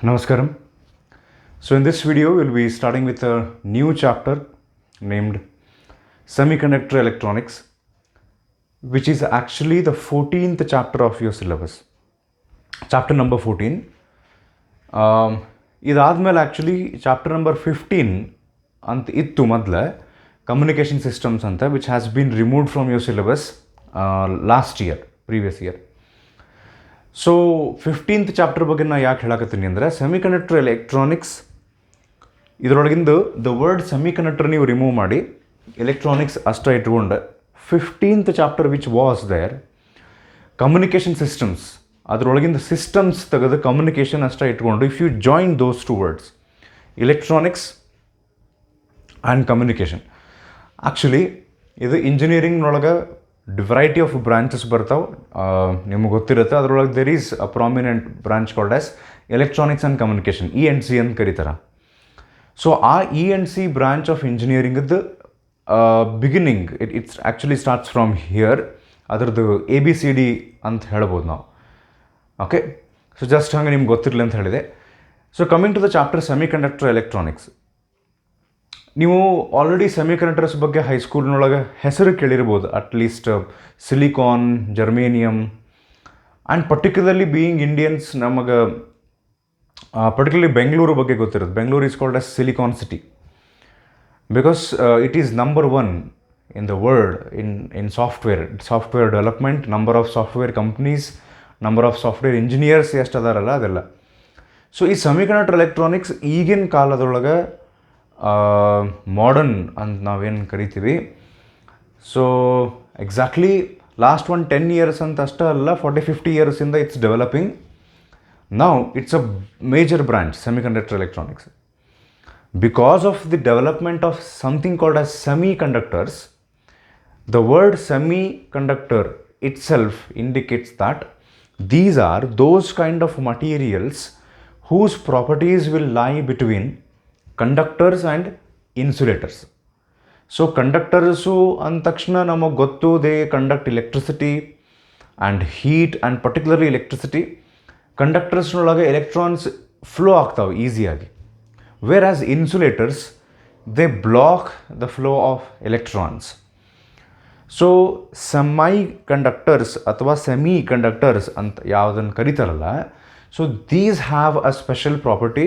Namaskaram. So in this video we'll be starting with a new chapter named Semiconductor Electronics, which is actually the 14th chapter of your syllabus. Chapter number 14. ಇದಾದ್ಮೇಲೆ actually chapter number 15 ಅಂತ ಇತ್ತು ಮೊದಲೇ, communication systems ಅಂತ, which has been removed from your syllabus previous year. So 15th chapter ಬಗ್ಗೆ ನಾನು ಯಾಕೆ ಹೇಳಕತ್ತೀನಿ ಅಂದರೆ, ಸೆಮಿಕಂಡಕ್ಟರ್ ಎಲೆಕ್ಟ್ರಾನಿಕ್ಸ್ ಇದರೊಳಗಿಂದ ದ ವರ್ಡ್ ಸೆಮಿಕಂಡಕ್ಟರ್ ನೀವು ರಿಮೂವ್ ಮಾಡಿ ಎಲೆಕ್ಟ್ರಾನಿಕ್ಸ್ ಅಷ್ಟೇ ಇಟ್ಕೊಂಡು 15th chapter which was there communication systems, ಅದರೊಳಗಿಂದ ಸಿಸ್ಟಮ್ಸ್ ತೆಗೆದು ಕಮ್ಯುನಿಕೇಷನ್ ಅಷ್ಟೇ ಇಟ್ಕೊಂಡು if you join those two words electronics and communication, actually ಇದು ಇಂಜಿನಿಯರಿಂಗ್ನೊಳಗೆ ವೆರೈಟಿ ಆಫ್ ಬ್ರಾಂಚಸ್ ಬರ್ತಾವೆ, ನಿಮಗೆ ಗೊತ್ತಿರುತ್ತೆ. ಅದರೊಳಗೆ there is a prominent branch called as electronics and communication, E&C ಅಂತ ಕರೀತಾರೆ. ಸೊ ಆ E&C ಬ್ರಾಂಚ್ ಆಫ್ ಇಂಜಿನಿಯರಿಂಗದ್ದು beginning it's actually starts from here. ಅದರದ್ದು ABCD ಅಂತ ಹೇಳ್ಬೋದು ನಾವು. ಓಕೆ, ಸೊ ಜಸ್ಟ್ ಹಾಗೆ ನಿಮ್ಗೆ ಗೊತ್ತಿರಲಿ ಅಂತ ಹೇಳಿದೆ. So coming to the chapter semiconductor electronics, ನೀವು ಆಲ್ರೆಡಿ ಸೆಮಿಕಂಡಕ್ಟರ್ಸ್ ಬಗ್ಗೆ ಹೈಸ್ಕೂಲ್ನೊಳಗೆ ಹೆಸರು ಕೇಳಿರ್ಬೋದು, at least silicon, germanium, and particularly being Indians ನಮಗೆ ಪರ್ಟಿಕ್ಯುಲರ್ಲಿ ಬೆಂಗಳೂರು ಬಗ್ಗೆ ಗೊತ್ತಿರುತ್ತೆ. Bengaluru is called as Silicon City because it is number 1 in the world in software development, number of software companies, number of software engineers ಎಷ್ಟು ಅದಾರಲ್ಲ ಅದೆಲ್ಲ. So ಈ semiconductor electronics ಈಗಿನ ಕಾಲದೊಳಗೆ modern ಅಂತ ನಾವೇನು ಕರಿತೀವಿ. ಸೊ ಎಕ್ಸಾಕ್ಟ್ಲಿ ಲಾಸ್ಟ್ 10 years ಅಂತ ಅಷ್ಟೇ ಅಲ್ಲ, 40-50 yearsಯಿಂದ it's developing. Now it's a major branch semiconductor electronics because of the development of something called as semiconductors. The word semiconductor itself indicates that these are those kind of materials whose properties will lie between conductors and insulators. So conductors ಅಂದ ತಕ್ಷಣ ನಮಗೆ ಗೊತ್ತು, they conduct electricity and heat and particularly electricity. ಕಂಡಕ್ಟರ್ಸ್ನೊಳಗೆ electrons flow ಆಗ್ತಾವೆ ಈಸಿಯಾಗಿ, whereas insulators they block the flow of electrons. So semiconductors ಅಥವಾ semiconductors ಅಂತ ಯಾವುದನ್ನು ಕರೀತಾರಲ್ಲ, so these have a special property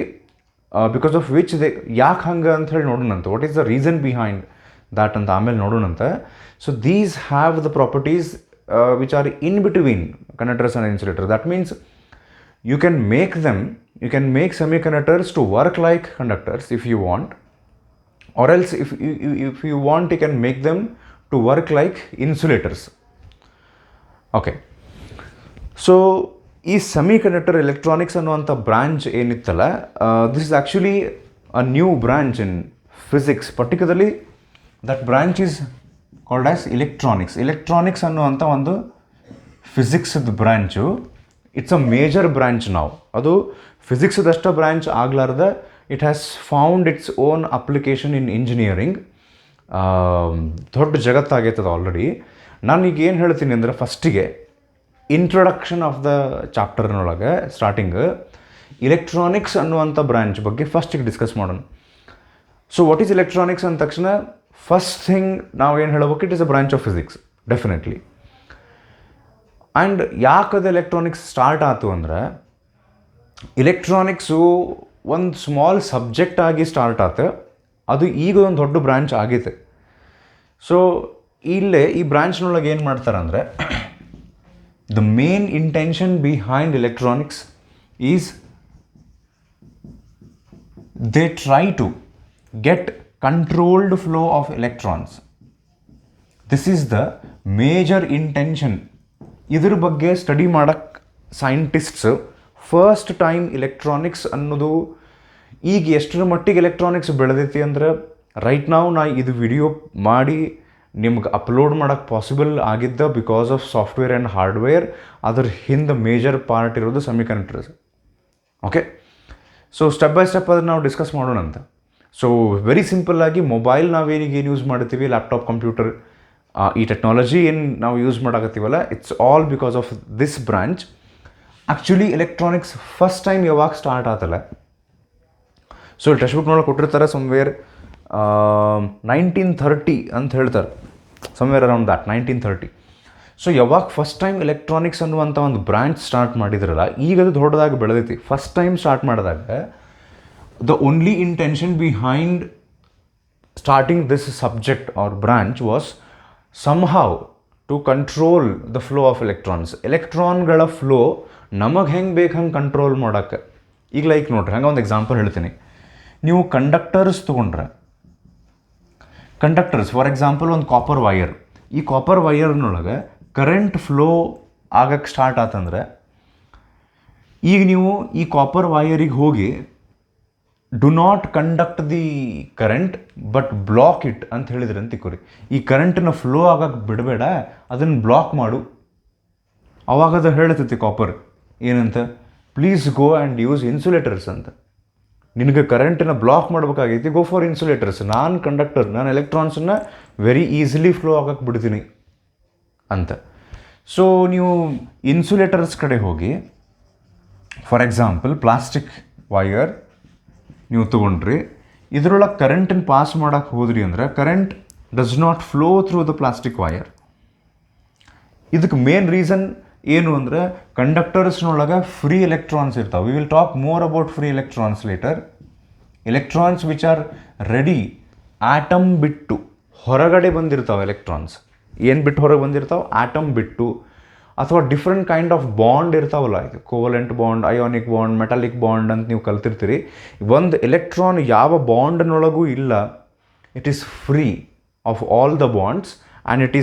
because of which they, ಯಾಕೆ ಹಂಗೆ ಅಂತ ಹೇಳಿ ನೋಡೋಣಂತೆ, what is the reason behind that ಅಂತ ಆಮೇಲೆ ನೋಡೋಣಂತೆ. So these have the properties which are in between conductors and insulator. That means you can make semiconductors to work like conductors if you want, or else if you want you can make them to work like insulators. Okay, so ಈ semiconductor electronics ಅನ್ನುವಂಥ branch ಏನಿತ್ತಲ್ಲ, this is actually a new branch in physics. Particularly that branch is called as electronics ಅನ್ನುವಂಥ ಒಂದು ಫಿಸಿಕ್ಸ್ದು branch. It's a major branch ನಾವು. ಅದು ಫಿಸಿಕ್ಸ್ದಷ್ಟು branch ಆಗಲಾರ್ದ it has found its own application in engineering. ದೊಡ್ಡ ಜಗತ್ತಾಗೈತದ ಆಲ್ರೆಡಿ. ನಾನೀಗ ಏನು ಹೇಳ್ತೀನಿ ಅಂದರೆ, ಫಸ್ಟಿಗೆ ಇಂಟ್ರೊಡಕ್ಷನ್ ಆಫ್ ದ ಚಾಪ್ಟರ್ನೊಳಗೆ ಸ್ಟಾರ್ಟಿಂಗ್ ಇಲೆಕ್ಟ್ರಾನಿಕ್ಸ್ ಅನ್ನುವಂಥ ಬ್ರಾಂಚ್ ಬಗ್ಗೆ ಫಸ್ಟಿಗೆ ಡಿಸ್ಕಸ್ ಮಾಡೋಣ. ಸೊ ವಾಟ್ ಈಸ್ ಎಲೆಕ್ಟ್ರಾನಿಕ್ಸ್ ಅಂದ ತಕ್ಷಣ ಫಸ್ಟ್ ಥಿಂಗ್ ನಾವು ಏನು ಹೇಳಬೇಕು, it is a branch of physics definitely. And ಯಾಕದು ಎಲೆಕ್ಟ್ರಾನಿಕ್ಸ್ ಸ್ಟಾರ್ಟ್ ಆಯ್ತು ಅಂದರೆ, ಇಲೆಕ್ಟ್ರಾನಿಕ್ಸು ಒಂದು ಸ್ಮಾಲ್ ಸಬ್ಜೆಕ್ಟ್ ಆಗಿ ಸ್ಟಾರ್ಟ್ ಆಯ್ತು, ಅದು ಈಗ ಒಂದು ದೊಡ್ಡ ಬ್ರಾಂಚ್ ಆಗೈತೆ. ಸೊ ಇಲ್ಲೇ ಈ ಬ್ರಾಂಚ್ನೊಳಗೆ ಏನು ಮಾಡ್ತಾರೆ ಅಂದರೆ, the main intention behind electronics is they try to get controlled flow of electrons. This is the major intention. ಇದ್ರ ಬಗ್ಗೆ ಸ್ಟಡಿ ಮಾಡೋಕ್ಕೆ ಸೈಂಟಿಸ್ಟ್ಸ್ ಫಸ್ಟ್ ಟೈಮ್ ಎಲೆಕ್ಟ್ರಾನಿಕ್ಸ್ ಅನ್ನೋದು ಈಗ ಎಷ್ಟರ ಮಟ್ಟಿಗೆ ಎಲೆಕ್ಟ್ರಾನಿಕ್ಸ್ ಬೆಳೆದೈತಿ ಅಂದರೆ, ರೈಟ್ ನಾವು ಇದು ವಿಡಿಯೋ ಮಾಡಿ ನಿಮ್ಗೆ ಅಪ್ಲೋಡ್ ಮಾಡೋಕ್ಕೆ ಪಾಸಿಬಲ್ ಆಗಿದ್ದ because of software and hardware. ಅದ್ರ ಹಿಂದೆ ಮೇಜರ್ ಪಾರ್ಟ್ ಇರೋದು semiconductors. Okay, so step by step ಅದನ್ನು ನಾವು ಡಿಸ್ಕಸ್ ಮಾಡೋಣಂತ. ಸೊ ವೆರಿ ಸಿಂಪಲ್ಲಾಗಿ ಮೊಬೈಲ್ ನಾವೇನಿಗೇನು ಯೂಸ್ ಮಾಡ್ತೀವಿ, ಲ್ಯಾಪ್ಟಾಪ್, ಕಂಪ್ಯೂಟರ್, ಈ ಟೆಕ್ನಾಲಜಿ ಏನು ನಾವು ಯೂಸ್ ಮಾಡಾಕತ್ತೀವಲ್ಲ, it's all because of this branch. Actually electronics first time ಯಾವಾಗ ಸ್ಟಾರ್ಟ್ ಆತಲ್ಲ, ಸೊ ಟೆಕ್ಸ್ಟ್ ಬುಕ್ನೊಳಗೆ ಕೊಟ್ಟಿರ್ತಾರೆ ಸಮ್ವೇರ್ 1930 ಅಂತ ಹೇಳ್ತಾರೆ, ಸಮ್ವೇರ್ ಅರೌಂಡ್ ದ್ಯಾಟ್ 1930. ಸೊ ಯಾವಾಗ ಫಸ್ಟ್ ಟೈಮ್ ಎಲೆಕ್ಟ್ರಾನಿಕ್ಸ್ ಅನ್ನುವಂಥ ಒಂದು ಬ್ರಾಂಚ್ ಸ್ಟಾರ್ಟ್ ಮಾಡಿದ್ರಲ್ಲ, ಈಗ ಅದು ದೊಡ್ಡದಾಗಿ ಬೆಳೆದೈತಿ. ಫಸ್ಟ್ ಟೈಮ್ ಸ್ಟಾರ್ಟ್ ಮಾಡಿದಾಗ the only intention behind starting this subject or branch was somehow to control the flow of electrons. ಎಲೆಕ್ಟ್ರಾನ್ಗಳ ಫ್ಲೋ ನಮಗೆ ಹೆಂಗೆ ಬೇಕು ಹಂಗೆ ಕಂಟ್ರೋಲ್ ಮಾಡೋಕ್ಕೆ. ಈಗ ಲೈಕ್ ನೋಡ್ರಿ, ಹಂಗೆ ಒಂದು ಎಕ್ಸಾಂಪಲ್ ಹೇಳ್ತೀನಿ. ನೀವು ಕಂಡಕ್ಟರ್ಸ್ ತೊಗೊಂಡ್ರೆ, ಕಂಡಕ್ಟರ್ಸ್ ಫಾರ್ ಎಕ್ಸಾಂಪಲ್ ಒಂದು ಕಾಪರ್ ವೈಯರ್, ಈ ಕಾಪರ್ ವೈಯರ್ನೊಳಗೆ ಕರೆಂಟ್ ಫ್ಲೋ ಆಗಕ್ಕೆ ಸ್ಟಾರ್ಟ್ ಆತಂದ್ರೆ, ಈಗ ನೀವು ಈ ಕಾಪರ್ ವೈಯರಿಗೆ ಹೋಗಿ do not conduct the current but block it ಅಂತ ಹೇಳಿದ್ರೆ ಅಂತ ತಿಕ್ಕೋರಿ, ಈ ಕರೆಂಟನ್ನು ಫ್ಲೋ ಆಗಕ್ಕೆ ಬಿಡಬೇಡ, ಅದನ್ನು ಬ್ಲಾಕ್ ಮಾಡು. ಅವಾಗ ಅದು ಹೇಳ್ತೈತಿ ಕಾಪರ್ ಏನಂತ, please go and use insulators ಅಂತ. ನಿನಗೆ ಕರೆಂಟನ್ನು ಬ್ಲಾಕ್ ಮಾಡ್ಬೇಕಾಗೈತಿ, ಗೋ ಫಾರ್ ಇನ್ಸುಲೇಟರ್ಸ್. ನಾನು ಕಂಡಕ್ಟರ್, ನಾನು ಎಲೆಕ್ಟ್ರಾನ್ಸನ್ನು ವೆರಿ ಈಸಿಲಿ ಫ್ಲೋ ಆಗಕ್ಕೆ ಬಿಡ್ತೀನಿ ಅಂತ. ಸೊ ನೀವು ಇನ್ಸುಲೇಟರ್ಸ್ ಕಡೆ ಹೋಗಿ, ಫಾರ್ ಎಕ್ಸಾಂಪಲ್ ಪ್ಲಾಸ್ಟಿಕ್ ವೈಯರ್ ನೀವು ತೊಗೊಂಡ್ರಿ, ಇದರೊಳಗೆ ಕರೆಂಟನ್ನು ಪಾಸ್ ಮಾಡೋಕ್ಕೆ ಹೋದ್ರಿ ಅಂದ್ರೆ current does not flow through the plastic wire. ಇದಕ್ಕೆ ಮೇನ್ ರೀಸನ್ ಏನು ಅಂದರೆ, ಕಂಡಕ್ಟರ್ಸ್ನೊಳಗೆ ಫ್ರೀ ಎಲೆಕ್ಟ್ರಾನ್ಸ್ ಇರ್ತಾವೆ. We will talk more about free electrons later. Electrons which are ready, atom ಬಿಟ್ಟು ಹೊರಗಡೆ ಬಂದಿರ್ತಾವೆ ಎಲೆಕ್ಟ್ರಾನ್ಸ್. ಏನು ಬಿಟ್ಟು ಹೊರಗೆ ಬಂದಿರ್ತಾವೆ? ಆಟಮ್ ಬಿಟ್ಟು. ಅಥವಾ ಡಿಫ್ರೆಂಟ್ ಕೈಂಡ್ ಆಫ್ ಬಾಂಡ್ ಇರ್ತಾವಲ್ಲ, ಇದು covalent bond, ionic bond, metallic bond ಅಂತ ನೀವು ಕಲ್ತಿರ್ತೀರಿ. ಒಂದು ಎಲೆಕ್ಟ್ರಾನ್ ಯಾವ ಬಾಂಡ್ನೊಳಗೂ ಇಲ್ಲ, it is free of all the bonds and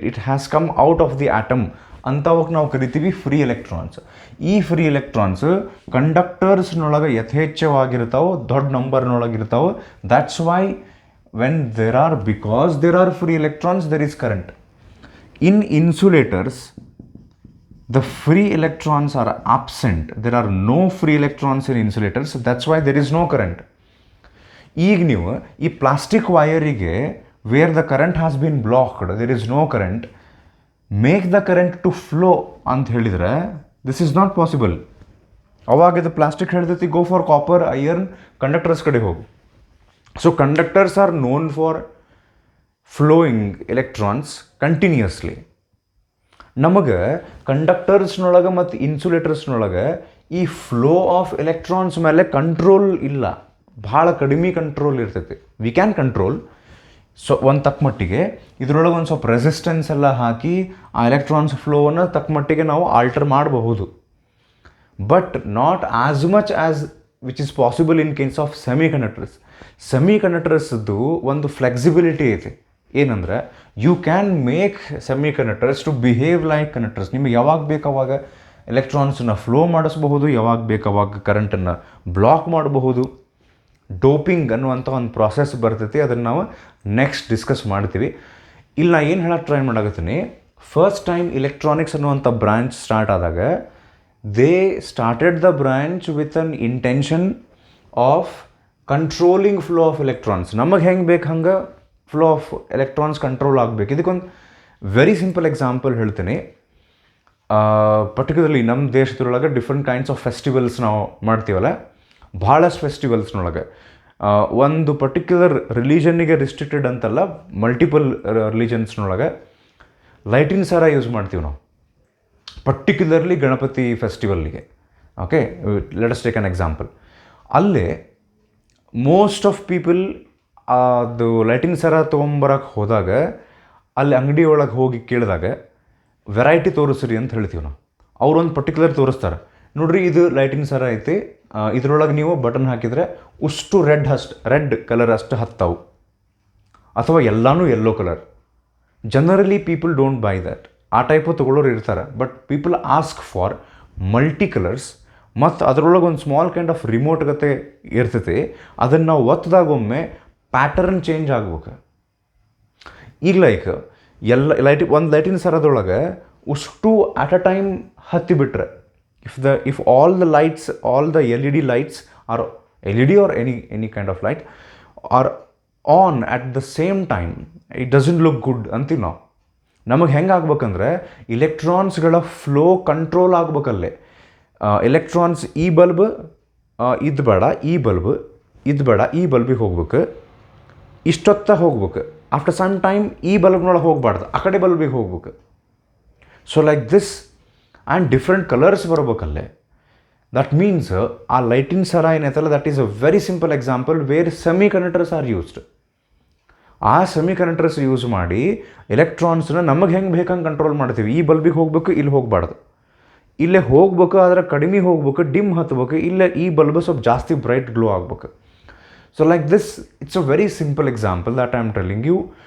it has come out of the atom. ಅಂಥವಕ್ಕೆ ನಾವು ಕರಿತೀವಿ ಫ್ರೀ ಎಲೆಕ್ಟ್ರಾನ್ಸ್. ಈ ಫ್ರೀ ಎಲೆಕ್ಟ್ರಾನ್ಸ್ ಕಂಡಕ್ಟರ್ಸ್ನೊಳಗೆ ಯಥೇಚ್ಛವಾಗಿರ್ತಾವೆ, ದೊಡ್ಡ ನಂಬರ್ನೊಳಗಿರ್ತಾವೆ. That's why because there are free electrons, there is current. In insulators, the free electrons are absent. There are no free electrons in insulators. That's why there is no current. ಈಗ ನೀವು ಈ plastic ವೈಯರಿಗೆ where the current has been blocked, there is no current, make the current to flow ಅಂತ ಹೇಳಿದರೆ this is not possible. ಅವಾಗ ಇದು plastic ಹೇಳ್ತೈತಿ, go for copper, iron, conductors ಕಡೆ ಹೋಗು. So conductors are known for flowing electrons continuously. ನಮಗೆ ಕಂಡಕ್ಟರ್ಸ್ನೊಳಗೆ ಮತ್ತು ಇನ್ಸುಲೇಟರ್ಸ್ನೊಳಗೆ ಈ ಫ್ಲೋ ಆಫ್ ಎಲೆಕ್ಟ್ರಾನ್ಸ್ ಮೇಲೆ ಕಂಟ್ರೋಲ್ ಇಲ್ಲ, ಭಾಳ ಕಡಿಮೆ ಕಂಟ್ರೋಲ್ ಇರ್ತೈತಿ. ವಿ ಕ್ಯಾನ್ ಕಂಟ್ರೋಲ್ ಸೊ ಒಂದು ತಕ್ಕ ಮಟ್ಟಿಗೆ. ಇದರೊಳಗೆ ಒಂದು ಸ್ವಲ್ಪ ರೆಸಿಸ್ಟೆನ್ಸ್ ಎಲ್ಲ ಹಾಕಿ ಆ ಎಲೆಕ್ಟ್ರಾನ್ಸ್ ಫ್ಲೋವನ್ನು ತಕ್ಕ ಮಟ್ಟಿಗೆ ನಾವು ಆಲ್ಟರ್ ಮಾಡಬಹುದು, but not as much as which is possible in case of semiconductors. ಸೆಮಿಕಂಡಕ್ಟರ್ಸ್ದು ಒಂದು ಫ್ಲೆಕ್ಸಿಬಿಲಿಟಿ ಐತಿ. ಏನಂದ್ರೆ, you can make semiconductors to behave like conductors. ನಿಮಗೆ ಯಾವಾಗ ಬೇಕಾವಾಗ ಎಲೆಕ್ಟ್ರಾನ್ಸನ್ನು ಫ್ಲೋ ಮಾಡಿಸಬಹುದು, ಯಾವಾಗ ಬೇಕಾವಾಗ ಕರೆಂಟನ್ನು ಬ್ಲಾಕ್ ಮಾಡಬಹುದು. ಡೋಪಿಂಗ್ ಅನ್ನುವಂಥ ಒಂದು ಪ್ರಾಸೆಸ್ ಬರ್ತೈತಿ, ಅದನ್ನು ನಾವು ನೆಕ್ಸ್ಟ್ ಡಿಸ್ಕಸ್ ಮಾಡ್ತೀವಿ. ಇಲ್ಲಿ ನಾ ಏನು ಹೇಳಕ್ಕೆ ಟ್ರೈ ಮಾಡಾಕತ್ತೀನಿ, ಫಸ್ಟ್ ಟೈಮ್ ಇಲೆಕ್ಟ್ರಾನಿಕ್ಸ್ ಅನ್ನುವಂಥ ಬ್ರಾಂಚ್ ಸ್ಟಾರ್ಟ್ ಆದಾಗ they started the branch with an intention of controlling flow of electrons. ನಮಗೆ ಹೆಂಗೆ ಬೇಕು ಹಂಗೆ ಫ್ಲೋ ಆಫ್ ಎಲೆಕ್ಟ್ರಾನ್ಸ್ ಕಂಟ್ರೋಲ್ ಆಗಬೇಕು. ಇದಕ್ಕೊಂದು ವೆರಿ ಸಿಂಪಲ್ ಎಕ್ಸಾಂಪಲ್ ಹೇಳ್ತೀನಿ. ಪರ್ಟಿಕ್ಯುಲರ್ಲಿ ನಮ್ಮ ದೇಶದೊಳಗೆ ಡಿಫ್ರೆಂಟ್ ಕೈಂಡ್ಸ್ ಆಫ್ ಫೆಸ್ಟಿವಲ್ಸ್ ನಾವು ಮಾಡ್ತೀವಲ್ಲ, ಭಾಳಷ್ಟು ಫೆಸ್ಟಿವಲ್ಸ್ನೊಳಗೆ ಒಂದು ಪರ್ಟಿಕ್ಯುಲರ್ ರಿಲಿಜನ್ನಿಗೆ ರಿಸ್ಟ್ರಿಕ್ಟೆಡ್ ಅಂತಲ್ಲ, ಮಲ್ಟಿಪಲ್ ರಿಲಿಜನ್ಸ್ನೊಳಗೆ ಲೈಟಿನ ಸರ ಯೂಸ್ ಮಾಡ್ತೀವಿ ನಾವು, ಪರ್ಟಿಕ್ಯುಲರ್ಲಿ ಗಣಪತಿ ಫೆಸ್ಟಿವಲ್ಗೆ. Okay, let us take an example. ಅಲ್ಲೇ ಮೋಸ್ಟ್ ಆಫ್ ಪೀಪಲ್ ಅದು ಲೈಟಿನ ಸರ ತೊಗೊಂಬರಕ್ಕೆ ಹೋದಾಗ ಅಲ್ಲಿ ಅಂಗಡಿ ಒಳಗೆ ಹೋಗಿ ಕೇಳಿದಾಗ ವೆರೈಟಿ ತೋರಿಸ್ರಿ ಅಂತ ಹೇಳ್ತೀವಿ ನಾವು. ಅವ್ರೊಂದು ಪರ್ಟಿಕ್ಯುಲರ್ ತೋರಿಸ್ತಾರೆ, ನೋಡ್ರಿ ಇದು ಲೈಟಿನ ಸರ ಐತಿ, ಇದರೊಳಗೆ ನೀವು ಬಟನ್ ಹಾಕಿದರೆ ಅಷ್ಟು ರೆಡ್ ಕಲರ್ ಅಷ್ಟು ಹತ್ತಾವು, ಅಥವಾ ಎಲ್ಲನೂ yellow colour. Generally people don't by that. ಆ ಟೈಪು ತೊಗೊಳ್ಳೋರು ಇರ್ತಾರೆ, but people ask for multi colours. ಮತ್ತು ಅದರೊಳಗೆ ಒಂದು ಸ್ಮಾಲ್ ಕೈಂಡ್ ಆಫ್ ರಿಮೋಟ್ ಗತೆ ಇರ್ತೈತಿ, ಅದನ್ನು ನಾವು ಒತ್ತದಾಗೊಮ್ಮೆ ಪ್ಯಾಟರ್ನ್ ಚೇಂಜ್ ಆಗ್ಬೇಕು. ಈಗ ಲೈಕ್ ಒಂದು ಲೈಟಿನ ಸರದೊಳಗೆ ಅಷ್ಟು ಅಟ್ ಅ ಟೈಮ್ ಹತ್ತಿಬಿಟ್ರೆ, if all the lights, all the LED lights are LED or any kind of light are on at the same time, it doesn't look good ಅಂತೀವಿ ನಾವು. ನಮಗೆ ಹೆಂಗೆ ಆಗ್ಬೇಕಂದ್ರೆ, ಇಲೆಕ್ಟ್ರಾನ್ಸ್ಗಳ ಫ್ಲೋ ಕಂಟ್ರೋಲ್ ಆಗ್ಬೇಕಲ್ಲೇ. ಎಲೆಕ್ಟ್ರಾನ್ಸ್ ಈ bulb ಇದು ಬೇಡ, ಈ ಬಲ್ಬ್ ಇದು ಬೇಡ, ಈ ಬಲ್ಬಿಗೆ ಹೋಗ್ಬೇಕು, ಇಷ್ಟೊತ್ತ ಹೋಗ್ಬೇಕು. ಆಫ್ಟರ್ ಸಮ್ ಟೈಮ್ ಈ ಬಲ್ಬ್ನೊಳಗೆ ಹೋಗಬಾರ್ದು, ಆ ಕಡೆ ಬಲ್ಬಿಗೆ ಹೋಗ್ಬೇಕು. So like this and different colours ಬರ್ಬೇಕಲ್ಲೇ. ದಟ್ ಮೀನ್ಸ್ ಆ ಲೈಟಿನ ಸರ ಏನೈತಲ್ಲ, that is a very simple example where semiconductors are used. ಆ ಸೆಮಿ ಕಂಡಕ್ಟರ್ಸ್ ಯೂಸ್ ಮಾಡಿ ಎಲೆಕ್ಟ್ರಾನ್ಸ್ನ ನಮಗೆ ಹೆಂಗೆ ಬೇಕಂಗೆ ಕಂಟ್ರೋಲ್ ಮಾಡ್ತೀವಿ. ಈ ಬಲ್ಬಿಗೆ ಹೋಗ್ಬೇಕು, ಇಲ್ಲಿ ಹೋಗಬಾರ್ದು, ಇಲ್ಲೇ ಹೋಗ್ಬೇಕು ಆದರೆ ಕಡಿಮೆ ಹೋಗ್ಬೇಕು, ಡಿಮ್ ಹತ್ಬೇಕು, ಇಲ್ಲೇ ಈ ಬಲ್ಬ್ ಸ್ವಲ್ಪ ಜಾಸ್ತಿ ಬ್ರೈಟ್ ಗ್ಲೋ ಆಗ್ಬೇಕು. So like this it's a very simple example that I am telling you.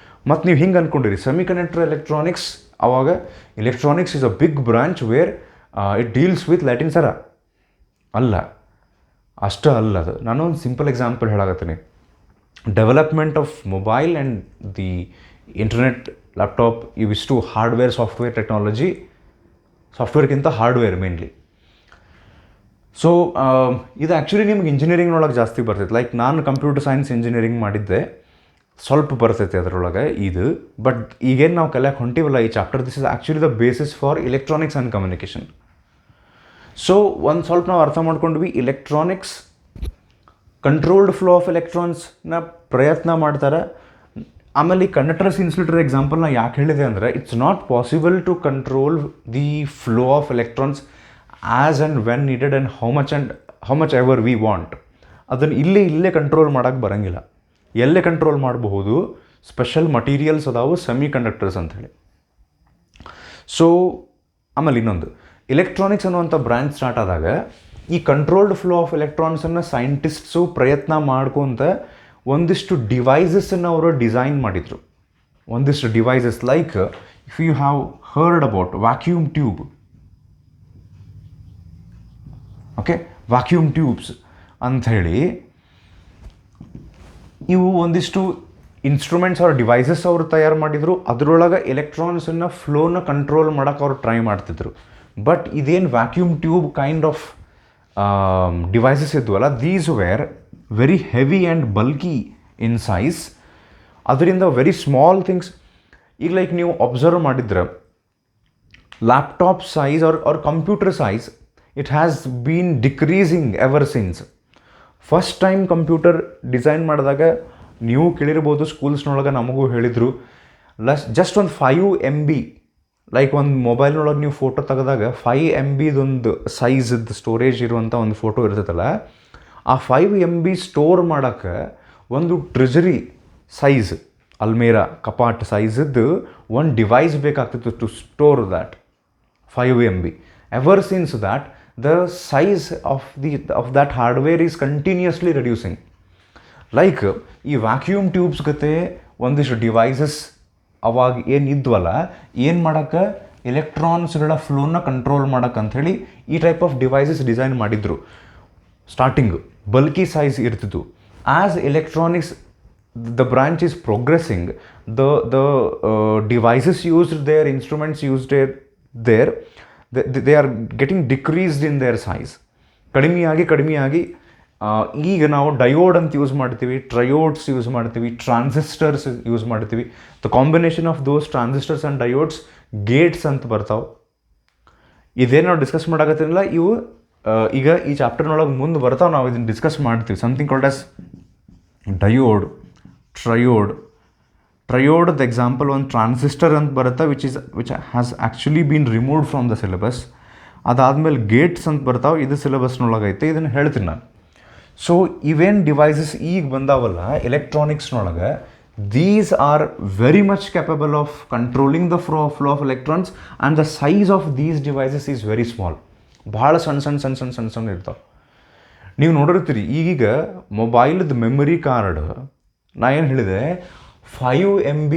ಮತ್ತು ನೀವು ಹಿಂಗೆ ಅಂದ್ಕೊಂಡಿರಿ ಸೆಮಿ ಕಂಡಕ್ಟರ್ ಎಲೆಕ್ಟ್ರಾನಿಕ್ಸ್, ಆವಾಗ electronics is a big branch where it deals with ಲೈಟಿನ್ ಸರ. ಅಲ್ಲ, ಅಷ್ಟೇ ಅಲ್ಲ. ಅದು ನಾನು ಒಂದು ಸಿಂಪಲ್ ಎಕ್ಸಾಂಪಲ್ ಹೇಳಾಕತ್ತೀನಿ. Development of mobile and the internet, laptop, ಇವಿಷ್ಟು ಹಾರ್ಡ್ವೇರ್ ಸಾಫ್ಟ್ವೇರ್ ಟೆಕ್ನಾಲಜಿ, ಸಾಫ್ಟ್ವೇರ್ಗಿಂತ ಹಾರ್ಡ್ವೇರ್ ಮೇನ್ಲಿ. ಸೊ ಇದು ಆ್ಯಕ್ಚುಲಿ ನಿಮ್ಗೆ ಇಂಜಿನಿಯರಿಂಗ್ನೊಳಗೆ ಜಾಸ್ತಿ ಬರ್ತೈತೆ. ಲೈಕ್ ನಾನು ಕಂಪ್ಯೂಟರ್ ಸೈನ್ಸ್ ಇಂಜಿನಿಯರಿಂಗ್ ಮಾಡಿದ್ದೆ, ಸ್ವಲ್ಪ ಬರ್ತೈತೆ ಅದರೊಳಗೆ ಇದು. ಬಟ್ ಈಗೇನು ನಾವು ಕಲಿಯಕ್ಕೆ ಹೊಂಟಿವಲ್ಲ ಈ chapter, this is actually the basis for electronics and communication. So ಒಂದು ಸ್ವಲ್ಪ ನಾವು ಅರ್ಥ ಮಾಡ್ಕೊಂಡ್ವಿ, ಇಲೆಕ್ಟ್ರಾನಿಕ್ಸ್ ಕಂಟ್ರೋಲ್ಡ್ ಫ್ಲೋ ಆಫ್ ಎಲೆಕ್ಟ್ರಾನ್ಸ್ನ ಪ್ರಯತ್ನ ಮಾಡ್ತಾರೆ. ಆಮೇಲೆ ಈ ಕಂಡಕ್ಟರ್ಸ್ ಇನ್ಸುಲೇಟರ್ ಎಕ್ಸಾಂಪಲ್ನ ಯಾಕೆ ಹೇಳಿದೆ ಅಂದರೆ, it's not possible to control the flow of electrons as and when needed and how much ever we want. ಅದನ್ನು ಇಲ್ಲೇ ಕಂಟ್ರೋಲ್ ಮಾಡೋಕ್ಕೆ ಬರೋಂಗಿಲ್ಲ. ಎಲ್ಲೇ ಕಂಟ್ರೋಲ್ ಮಾಡಬಹುದು, ಸ್ಪೆಷಲ್ ಮಟೀರಿಯಲ್ಸ್ ಅದಾವು ಸೆಮಿ ಕಂಡಕ್ಟರ್ಸ್ ಅಂಥೇಳಿ. ಸೊ ಆಮೇಲೆ ಇನ್ನೊಂದು, ಎಲೆಕ್ಟ್ರಾನಿಕ್ಸ್ ಅನ್ನುವಂಥ ಬ್ರಾಂಚ್ ಸ್ಟಾರ್ಟ್ ಆದಾಗ ಈ ಕಂಟ್ರೋಲ್ಡ್ ಫ್ಲೋ ಆಫ್ ಎಲೆಕ್ಟ್ರಾನ್ಸನ್ನು ಸೈಂಟಿಸ್ಟ್ಸು ಪ್ರಯತ್ನ ಮಾಡ್ಕೊತ ಒಂದಿಷ್ಟು ಡಿವೈಸಸ್ಸನ್ನು ಅವರು ಡಿಸೈನ್ ಮಾಡಿದರು. ಒಂದಿಷ್ಟು devices like if you have heard about vacuum tube, okay, vacuum tubes ಅಂಥೇಳಿ ಇವು ಒಂದಿಷ್ಟು ಇನ್ಸ್ಟ್ರೂಮೆಂಟ್ಸ್ ಅವ್ರ ಡಿವೈಸಸ್ ಅವರು ತಯಾರು ಮಾಡಿದರು. ಅದರೊಳಗೆ ಎಲೆಕ್ಟ್ರಾನ್ಸನ್ನು ಫ್ಲೋನ ಕಂಟ್ರೋಲ್ ಮಾಡೋಕೆ ಅವ್ರು ಟ್ರೈ ಮಾಡ್ತಿದ್ರು. ಬಟ್ ಇದೇನು vacuum tube kind of devices ಇದ್ವಲ್ಲ, these were very heavy and bulky in size. ಅದರಿಂದ ವೆರಿ ಸ್ಮಾಲ್ ಥಿಂಗ್ಸ್, ಈಗ ಲೈಕ್ ನೀವು ಅಬ್ಸರ್ವ್ ಮಾಡಿದ್ರೆ laptop size or computer size, it has been decreasing ever since. First time computer design ಮಾಡಿದಾಗ ನೀವು ಕೇಳಿರ್ಬೋದು, ಸ್ಕೂಲ್ಸ್ನೊಳಗೆ ನಮಗೂ ಹೇಳಿದರು, ಜಸ್ಟ್ ಒಂದು 5 MB, ಲೈಕ್ ಒಂದು ಮೊಬೈಲ್ನೊಳಗೆ ನೀವು ಫೋಟೋ ತೆಗೆದಾಗ 5 MBದೊಂದು ಸೈಜದ್ದು ಸ್ಟೋರೇಜ್ ಇರುವಂಥ ಒಂದು ಫೋಟೋ ಇರ್ತೈತಲ್ಲ, ಆ 5 MB ಸ್ಟೋರ್ ಮಾಡೋಕ್ಕೆ ಒಂದು ಟ್ರೆಜರಿ ಸೈಜ್, ಅಲ್ಮೇರಾ ಕಪಾಟ್ ಸೈಜದ್ದು ಒಂದು ಡಿವೈಸ್ ಬೇಕಾಗ್ತಿತ್ತು to store that 5 MB. Ever since that the size of that hardware is continuously reducing. Like ಈ ವ್ಯಾಕ್ಯೂಮ್ ಟ್ಯೂಬ್ಸ್ ಗತೆ ಒಂದಿಷ್ಟು ಡಿವೈಸಸ್ ಅವಾಗ ಏನಿದ್ವಲ್ಲ, ಏನು ಮಾಡೋಕ್ಕೆ, ಎಲೆಕ್ಟ್ರಾನ್ಸ್ಗಳ ಫ್ಲೋನ ಕಂಟ್ರೋಲ್ ಮಾಡೋಕ್ಕೆ ಅಂಥೇಳಿ ಈ ಟೈಪ್ ಆಫ್ ಡಿವೈಸಸ್ ಡಿಸೈನ್ ಮಾಡಿದ್ರು. ಸ್ಟಾರ್ಟಿಂಗು ಬಲ್ಕಿ ಸೈಜ್ ಇರ್ತಿತ್ತು. As electronics the branch is progressing, the devices used there, instruments used there, they are getting decreased in their size. ಕಡಿಮೆಯಾಗಿ ಈಗ ನಾವು ಡಯೋಡ್ ಅಂತ ಯೂಸ್ ಮಾಡ್ತೀವಿ, ಟ್ರಯೋಡ್ಸ್ ಯೂಸ್ ಮಾಡ್ತೀವಿ, ಟ್ರಾನ್ಸಿಸ್ಟರ್ಸ್ ಯೂಸ್ ಮಾಡ್ತೀವಿ. The combination of those transistors and diodes Gates ಅಂತ ಬರ್ತಾವೆ. ಇದೇನು ನಾವು ಡಿಸ್ಕಸ್ ಮಾಡಾಕತ್ತಿರಲಿಲ್ಲ, ಇವು ಈಗ ಈ ಚಾಪ್ಟರ್ನೊಳಗೆ ಮುಂದೆ ಬರ್ತಾವೆ, ನಾವು ಇದನ್ನು ಡಿಸ್ಕಸ್ ಮಾಡ್ತೀವಿ. Something called as diode, triode example ಒಂದು ಟ್ರಾನ್ಸಿಸ್ಟರ್ ಅಂತ ಬರುತ್ತೆ, which has actually been removed from the syllabus. ಅದಾದಮೇಲೆ ಗೇಟ್ಸ್ ಅಂತ ಬರ್ತಾವೆ, ಇದು ಸಿಲೆಬಸ್ನೊಳಗೆ ಐತೆ, ಇದನ್ನು ಹೇಳ್ತೀನಿ ನಾನು. ಸೊ ಇವೇನು ಡಿವೈಸಸ್ ಈಗ ಬಂದಾವಲ್ಲ ಎಲೆಕ್ಟ್ರಾನಿಕ್ಸ್ನೊಳಗೆ, these are very much capable of controlling the flow of electrons and the size of these devices is very small. ಭಾಳ ಸಣ್ಣ ಇರ್ತಾವೆ. ನೀವು ನೋಡಿರ್ತೀರಿ ಈಗೀಗ ಮೊಬೈಲ್ದು ಮೆಮೊರಿ ಕಾರ್ಡ್, ನಾ ಏನು ಹೇಳಿದೆ, 5 MB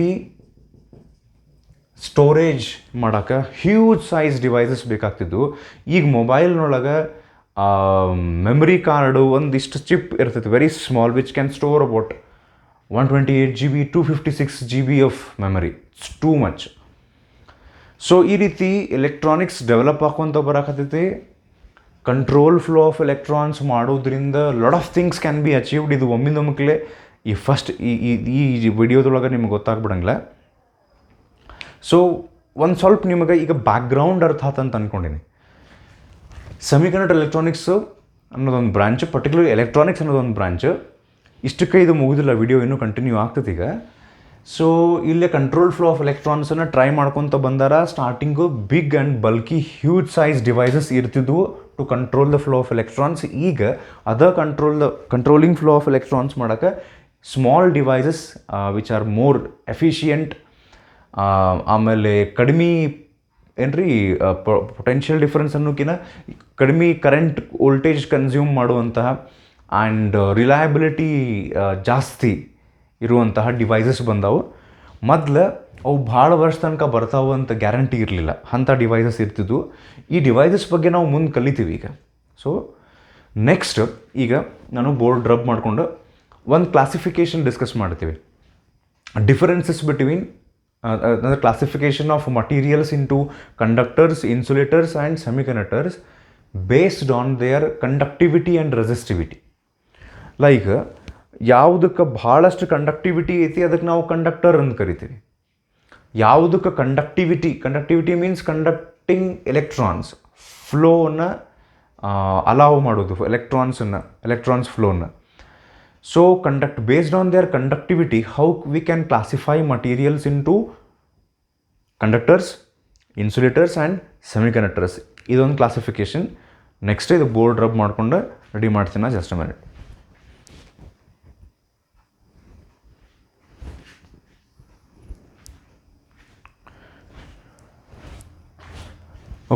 ಸ್ಟೋರೇಜ್ ಮಾಡೋಕ್ಕೆ ಹ್ಯೂಜ್ ಸೈಜ್ ಡಿವೈಸಸ್ ಬೇಕಾಗ್ತಿದ್ದು. ಈಗ ಮೊಬೈಲ್ನೊಳಗೆ ಮೆಮೊರಿ ಕಾರ್ಡು ಒಂದಿಷ್ಟು ಚಿಪ್ ಇರ್ತೈತೆ, very small, which can store about 128 GB, 256 GB of memory. It's too much. So ಈ ರೀತಿ ಎಲೆಕ್ಟ್ರಾನಿಕ್ಸ್ ಡೆವಲಪ್ ಹಾಕೊಂತ ಬರಕತ್ತೈತಿ. ಕಂಟ್ರೋಲ್ ಫ್ಲೋ ಆಫ್ ಎಲೆಕ್ಟ್ರಾನ್ಸ್ ಮಾಡೋದ್ರಿಂದ lot of things can be achieved. ಇದು ಒಮ್ಮಿಂದೊಮ್ಮಕ್ಲೆ ಈ ಫಸ್ಟ್ ಈ ವಿಡಿಯೋದೊಳಗೆ ನಿಮ್ಗೆ ಗೊತ್ತಾಗ್ಬಿಡಂಗಿಲ್ಲ. ಸೊ ಒಂದು ಸ್ವಲ್ಪ ನಿಮಗೆ ಈಗ ಬ್ಯಾಕ್ಗ್ರೌಂಡ್ ಅರ್ಥ ಆತಂತ ಅಂದ್ಕೊಂಡೀನಿ. ಸೆಮಿಕಂಡಕ್ಟರ್ ಎಲೆಕ್ಟ್ರಾನಿಕ್ಸ್ ಅನ್ನೋದೊಂದು ಬ್ರಾಂಚ್, ಪರ್ಟಿಕ್ಯುಲರ್ ಎಲೆಕ್ಟ್ರಾನಿಕ್ಸ್ ಅನ್ನೋದೊಂದು ಬ್ರಾಂಚ್. ಇಷ್ಟಕ್ಕೆ ಇದು ಮುಗಿದಿಲ್ಲ, ವಿಡಿಯೋ ಇನ್ನೂ ಕಂಟಿನ್ಯೂ ಆಗ್ತದೆ ಈಗ. ಸೊ ಇಲ್ಲೇ ಕಂಟ್ರೋಲ್ ಫ್ಲೋ ಆಫ್ ಎಲೆಕ್ಟ್ರಾನ್ಸನ್ನು ಟ್ರೈ ಮಾಡ್ಕೊತ ಬಂದಾರ. Starting big and bulky huge size devices ಇರ್ತಿದ್ವು to control the flow of electrons. ಈಗ ಕಂಟ್ರೋಲಿಂಗ್ ಫ್ಲೋ ಆಫ್ ಎಲೆಕ್ಟ್ರಾನ್ಸ್ ಮಾಡೋಕ್ಕೆ small devices which are more efficient, ಆಮೇಲೆ ಕಡಿಮೆ ಏನ್ರಿ ಪೊಟೆನ್ಷಿಯಲ್ ಡಿಫ್ರೆನ್ಸ್ ಅನ್ನೋಕ್ಕಿಂತ ಕಡಿಮೆ ಕರೆಂಟ್ ವೋಲ್ಟೇಜ್ ಕನ್ಸ್ಯೂಮ್ ಮಾಡುವಂತಹ ಆ್ಯಂಡ್ ರಿಲಯಬಿಲಿಟಿ ಜಾಸ್ತಿ ಇರುವಂತಹ ಡಿವೈಸಸ್ ಬಂದವು. ಮೊದಲು ಅವು ಭಾಳ ವರ್ಷ ತನಕ ಬರ್ತಾವೆ ಅಂತ ಗ್ಯಾರಂಟಿ ಇರಲಿಲ್ಲ, ಅಂಥ ಡಿವೈಸಸ್ ಇರ್ತಿದ್ವು. ಈ ಡಿವೈಸಸ್ ಬಗ್ಗೆ ನಾವು ಮುಂದೆ ಕಲಿತೀವಿ ಈಗ. ಸೊ ನೆಕ್ಸ್ಟ್ ಈಗ ನಾನು ಬೋರ್ಡ್ ರಬ್ ಮಾಡಿಕೊಂಡು ಒಂದು ಕ್ಲಾಸಿಫಿಕೇಷನ್ ಡಿಸ್ಕಸ್ ಮಾಡ್ತೀವಿ. ಡಿಫರೆನ್ಸಸ್ ಬಿಟ್ವೀನ್ ಅಂದರೆ classification of materials into conductors, insulators and semiconductors based on their conductivity and resistivity. Like ಯಾವುದಕ್ಕೆ ಭಾಳಷ್ಟು ಕಂಡಕ್ಟಿವಿಟಿ ಐತಿ ಅದಕ್ಕೆ ನಾವು ಕಂಡಕ್ಟರ್ ಅಂತ ಕರಿತೀವಿ. ಯಾವುದಕ್ಕೆ ಕಂಡಕ್ಟಿವಿಟಿ ಮೀನ್ಸ್ ಕಂಡಕ್ಟಿಂಗ್ ಎಲೆಕ್ಟ್ರಾನ್ಸ್ ಫ್ಲೋನ ಅಲಾವ್ ಮಾಡೋದು, ಎಲೆಕ್ಟ್ರಾನ್ಸ್ ಫ್ಲೋನ. So based on their conductivity how we can classify materials into conductors, insulators and semiconductors. ಇದೊಂದು ಕ್ಲಾಸಿಫಿಕೇಷನ್. ನೆಕ್ಸ್ಟ್ ಇದು ಬೋರ್ಡ್ ರಬ್ ಮಾಡ್ಕೊಂಡು ರೆಡಿ ಮಾಡ್ತೀನಿ just a minute.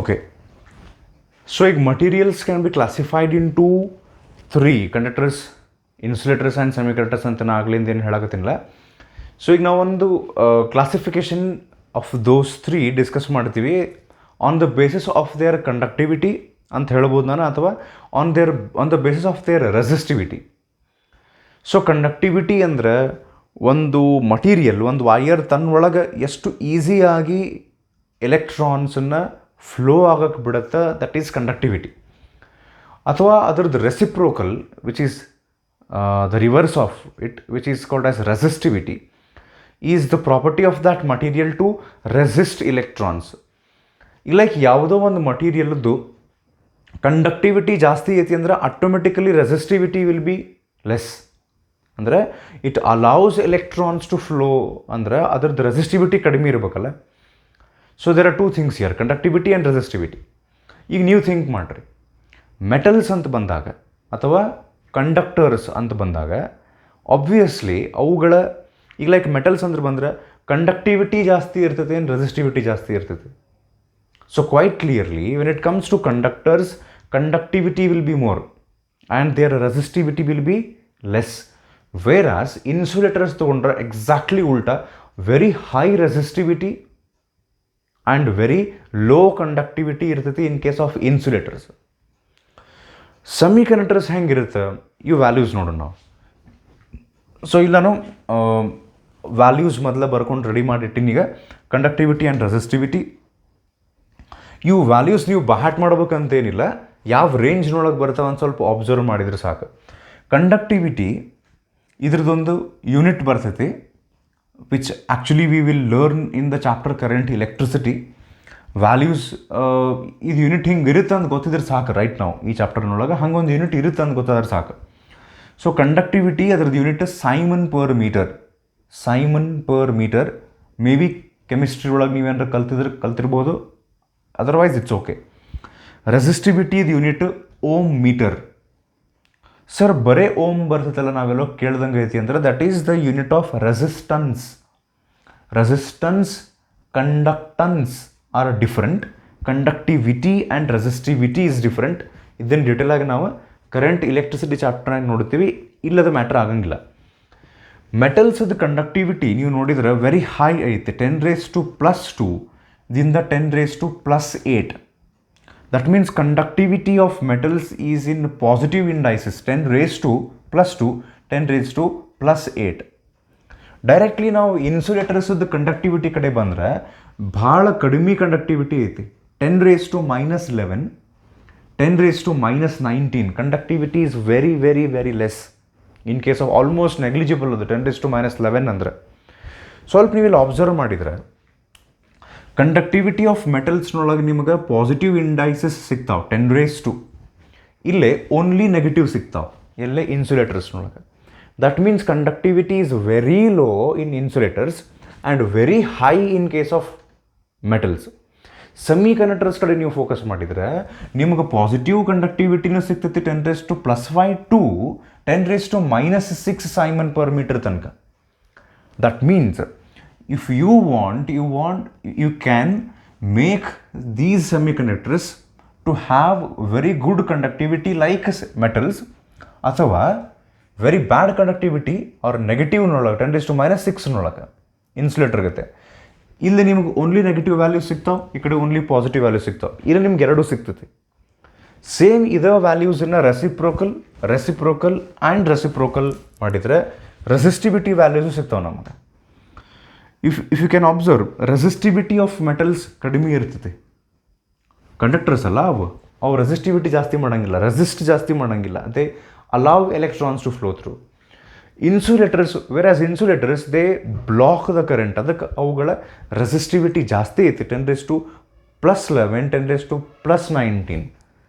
Okay, so ಈಗ materials can be classified into 3: conductors, insulators and semiconductors ಅಂತ ನಾನು ಆಗ್ಲಿಂದ ಏನು ಹೇಳಕತ್ತೀನಿಲ್ಲ. ಸೊ ಈಗ ನಾವೊಂದು ಕ್ಲಾಸಿಫಿಕೇಷನ್ ಆಫ್ ದೋಸ್ 3 ಡಿಸ್ಕಸ್ ಮಾಡ್ತೀವಿ on the basis of their conductivity ಅಂತ ಹೇಳ್ಬೋದು ನಾನು, ಅಥವಾ on the basis of there resistivity. So conductivity ಅಂದರೆ ಒಂದು ಮಟೀರಿಯಲ್, ಒಂದು ವೈಯರ್ ತನ್ನೊಳಗೆ ಎಷ್ಟು ಈಸಿಯಾಗಿ ಎಲೆಕ್ಟ್ರಾನ್ಸನ್ನು ಫ್ಲೋ ಆಗಕ್ಕೆ ಬಿಡುತ್ತೆ, ದಟ್ ಈಸ್ ಕಂಡಕ್ಟಿವಿಟಿ. ಅಥವಾ ಅದರದ್ದು reciprocal which is the reverse of it, which is called as resistivity, is the property of that material to resist electrons. Like ಯಾವುದೋ ಒಂದು ಮಟೀರಿಯಲ್ದು ಕಂಡಕ್ಟಿವಿಟಿ ಜಾಸ್ತಿ ಐತಿ ಅಂದರೆ automatically resistivity will be less. ಅಂದರೆ it allows electrons to flow, ಅಂದರೆ ಅದರದ್ದು resistivity ಕಡಿಮೆ ಇರಬೇಕಲ್ಲ. So there are 2 things here, conductivity and resistivity. ಈಗ ನೀವು ಥಿಂಕ್ ಮಾಡಿರಿ, ಮೆಟಲ್ಸ್ ಅಂತ ಬಂದಾಗ ಅಥವಾ ಕಂಡಕ್ಟರ್ಸ್ ಅಂತ ಬಂದಾಗ ಆಬ್ವಿಯಸ್ಲಿ ಅವುಗಳ ಈಗ ಲೈಕ್ ಮೆಟಲ್ಸ್ ಅಂದ್ರೆ ಬಂದರೆ ಕಂಡಕ್ಟಿವಿಟಿ ಜಾಸ್ತಿ ಇರ್ತೈತೆ, ಏನು ರೆಸಿಸ್ಟಿವಿಟಿ ಜಾಸ್ತಿ ಇರ್ತೈತೆ. So quite clearly when it comes to conductors, conductivity will be more and their resistivity will be less. Whereas insulators ತೊಗೊಂಡ್ರೆ ಎಕ್ಸಾಕ್ಟ್ಲಿ ಉಲ್ಟಾ, very high resistivity and very low conductivity ಇರ್ತೈತಿ in case of insulators. Semiconductors ಹೆಂಗಿರುತ್ತೆ ಇವು values ನೋಡೋಣ ನಾವು. So ಇಲ್ಲಿ ನಾನು values ಮೊದಲೇ ಬರ್ಕೊಂಡು ರೆಡಿ ಮಾಡಿಟ್ಟಿನಿ. ಈಗ ಕಂಡಕ್ಟಿವಿಟಿ ಆ್ಯಂಡ್ ರೆಸಿಸ್ಟಿವಿಟಿ ಇವು ವ್ಯಾಲ್ಯೂಸ್ ನೀವು ಬಹಾಟ್ ಮಾಡ್ಬೇಕಂತೇನಿಲ್ಲ, ಯಾವ ರೇಂಜ್ನೊಳಗೆ ಬರ್ತಾವೆ ಅಂತ ಸ್ವಲ್ಪ ಅಬ್ಸರ್ವ್ ಮಾಡಿದರೆ ಸಾಕು. ಕಂಡಕ್ಟಿವಿಟಿ ಇದ್ರದ್ದೊಂದು ಯೂನಿಟ್ ಬರ್ತೈತಿ which actually we will learn in the chapter current electricity. Values ಇದು ಯೂನಿಟ್ ಹಿಂಗೆ ಇರುತ್ತೆ ಅಂತ ಗೊತ್ತಿದ್ರೆ ಸಾಕು. ರೈಟ್ ನಾವು ಈ ಚಾಪ್ಟರ್ನೊಳಗೆ ಹಂಗೊಂದು ಯೂನಿಟ್ ಇರುತ್ತೆ ಅಂತ ಗೊತ್ತಾದ್ರೆ ಸಾಕು. ಸೊ ಕಂಡಕ್ಟಿವಿಟಿ ಅದರದ್ದು unit siemens per metre. May be chemistry ಒಳಗೆ ನೀವೇನಾರು ಕಲ್ತಿರ್ಬೋದು, ಅದರ್ವೈಸ್ ಇಟ್ಸ್ ಓಕೆ. ರೆಸಿಸ್ಟಿವಿಟಿದು ಯೂನಿಟ್ ಓಮ್ ಮೀಟರ್. ಸರ್ ಬರೇ ಓಮ್ ಬರ್ತೈತಲ್ಲ, ನಾವೆಲ್ಲೋ ಕೇಳ್ದಂಗೆ ಐತಿ ಅಂದರೆ that is the unit of resistance. Conductance are different, conductivity and resistivity is different. ಇದನ್ನು ಡೀಟೇಲಾಗಿ ನಾವು ಕರೆಂಟ್ ಇಲೆಕ್ಟ್ರಿಸಿಟಿ ಚಾಪ್ಟರ್ನಾಗ ನೋಡ್ತೀವಿ, ಇಲ್ಲದ ಮ್ಯಾಟ್ರ್ ಆಗಂಗಿಲ್ಲ. ಮೆಟಲ್ಸದ ಕಂಡಕ್ಟಿವಿಟಿ ನೀವು ನೋಡಿದ್ರೆ ವೆರಿ ಹೈ ಐತೆ, 10⁻², ದಿಂದ 10⁻8. That means conductivity of metals is in positive indices, 10⁻², 10⁻8. Directly ನಾವು ಇನ್ಸುಲೇಟರ್ಸದ್ದು ಕಂಡಕ್ಟಿವಿಟಿ ಕಡೆ ಬಂದರೆ ಭಾಳ ಕಡಿಮೆ ಕಂಡಕ್ಟಿವಿಟಿ ಐತಿ, 10⁻−11, 10⁻−19. Conductivity is very very very less. In case of almost negligible ಅದು 10⁻11 ಅಂದರೆ. ಸ್ವಲ್ಪ ನೀವು ಇಲ್ಲಿ ಅಬ್ಸರ್ವ್ ಮಾಡಿದರೆ ಕಂಡಕ್ಟಿವಿಟಿ ಆಫ್ ಮೆಟಲ್ಸ್ನೊಳಗೆ ನಿಮಗೆ ಪಾಸಿಟಿವ್ ಇಂಡೈಸಸ್ ಸಿಗ್ತಾವೆ 10⁻². ಇಲ್ಲೇ ಓನ್ಲಿ ನೆಗೆಟಿವ್ ಸಿಗ್ತಾವೆ ಎಲ್ಲೇ ಇನ್ಸುಲೇಟರ್ಸ್ನೊಳಗೆ. That means conductivity is very low in insulators and very high in case of metals. Semiconductors ಕಡೆ ನೀವು ಫೋಕಸ್ ಮಾಡಿದರೆ ನಿಮಗೆ ಪಾಸಿಟಿವ್ ಕಂಡಕ್ಟಿವಿಟಿನೂ ಸಿಗ್ತೈತಿ 10⁻+5 ಟು 10⁻⁻6 ಸೈಮನ್ ಪರ್ ಮೀಟರ್ ತನಕ. That means if you want you can make these semiconductors to have very good conductivity like metals ಅಥವಾ very bad conductivity or negative ನೊಳಗೆ 10⁻⁻6 ನೊಳಗೆ ಇನ್ಸುಲೇಟರ್ ಗತೆ. ಇಲ್ಲಿ ನಿಮ್ಗೆ ಓನ್ಲಿ ನೆಗೆಟಿವ್ ವ್ಯಾಲ್ಯೂಸ್ ಸಿಗ್ತಾವೆ, ಈ ಕಡೆ ಓನ್ಲಿ ಪಾಸಿಟಿವ್ ವ್ಯಾಲ್ಯೂಸ್ ಸಿಗ್ತಾವೆ. ಇಲ್ಲಿ ನಿಮ್ಗೆ ಎರಡೂ ಸಿಗ್ತೈತಿ. ಸೇಮ್ ಇದೇ ವ್ಯಾಲ್ಯೂಸನ್ನು ರೆಸಿಪ್ರೋಕಲ್ ಆ್ಯಂಡ್ ರೆಸಿಪ್ರೋಕಲ್ ಮಾಡಿದರೆ ರೆಸಿಸ್ಟಿವಿಟಿ ವ್ಯಾಲ್ಯೂಸು ಸಿಗ್ತಾವೆ ನಮಗೆ. If you can observe, resistivity of metals ಕಡಿಮೆ ಇರ್ತೈತಿ. ಕಂಡಕ್ಟರ್ಸ್ ಅಲ್ಲ ಅವು ರೆಸಿಸ್ಟಿವಿಟಿ ಜಾಸ್ತಿ ಮಾಡೋಂಗಿಲ್ಲ, ರೆಸಿಸ್ಟ್ ಜಾಸ್ತಿ ಮಾಡೋಂಗಿಲ್ಲ. They allow electrons to flow through. Insulators insulators they block the current. ಅದಕ್ಕೆ ಅವುಗಳ ರೆಸಿಸ್ಟಿವಿಟಿ ಜಾಸ್ತಿ ಐತಿ 10⁻+11 10⁻+19.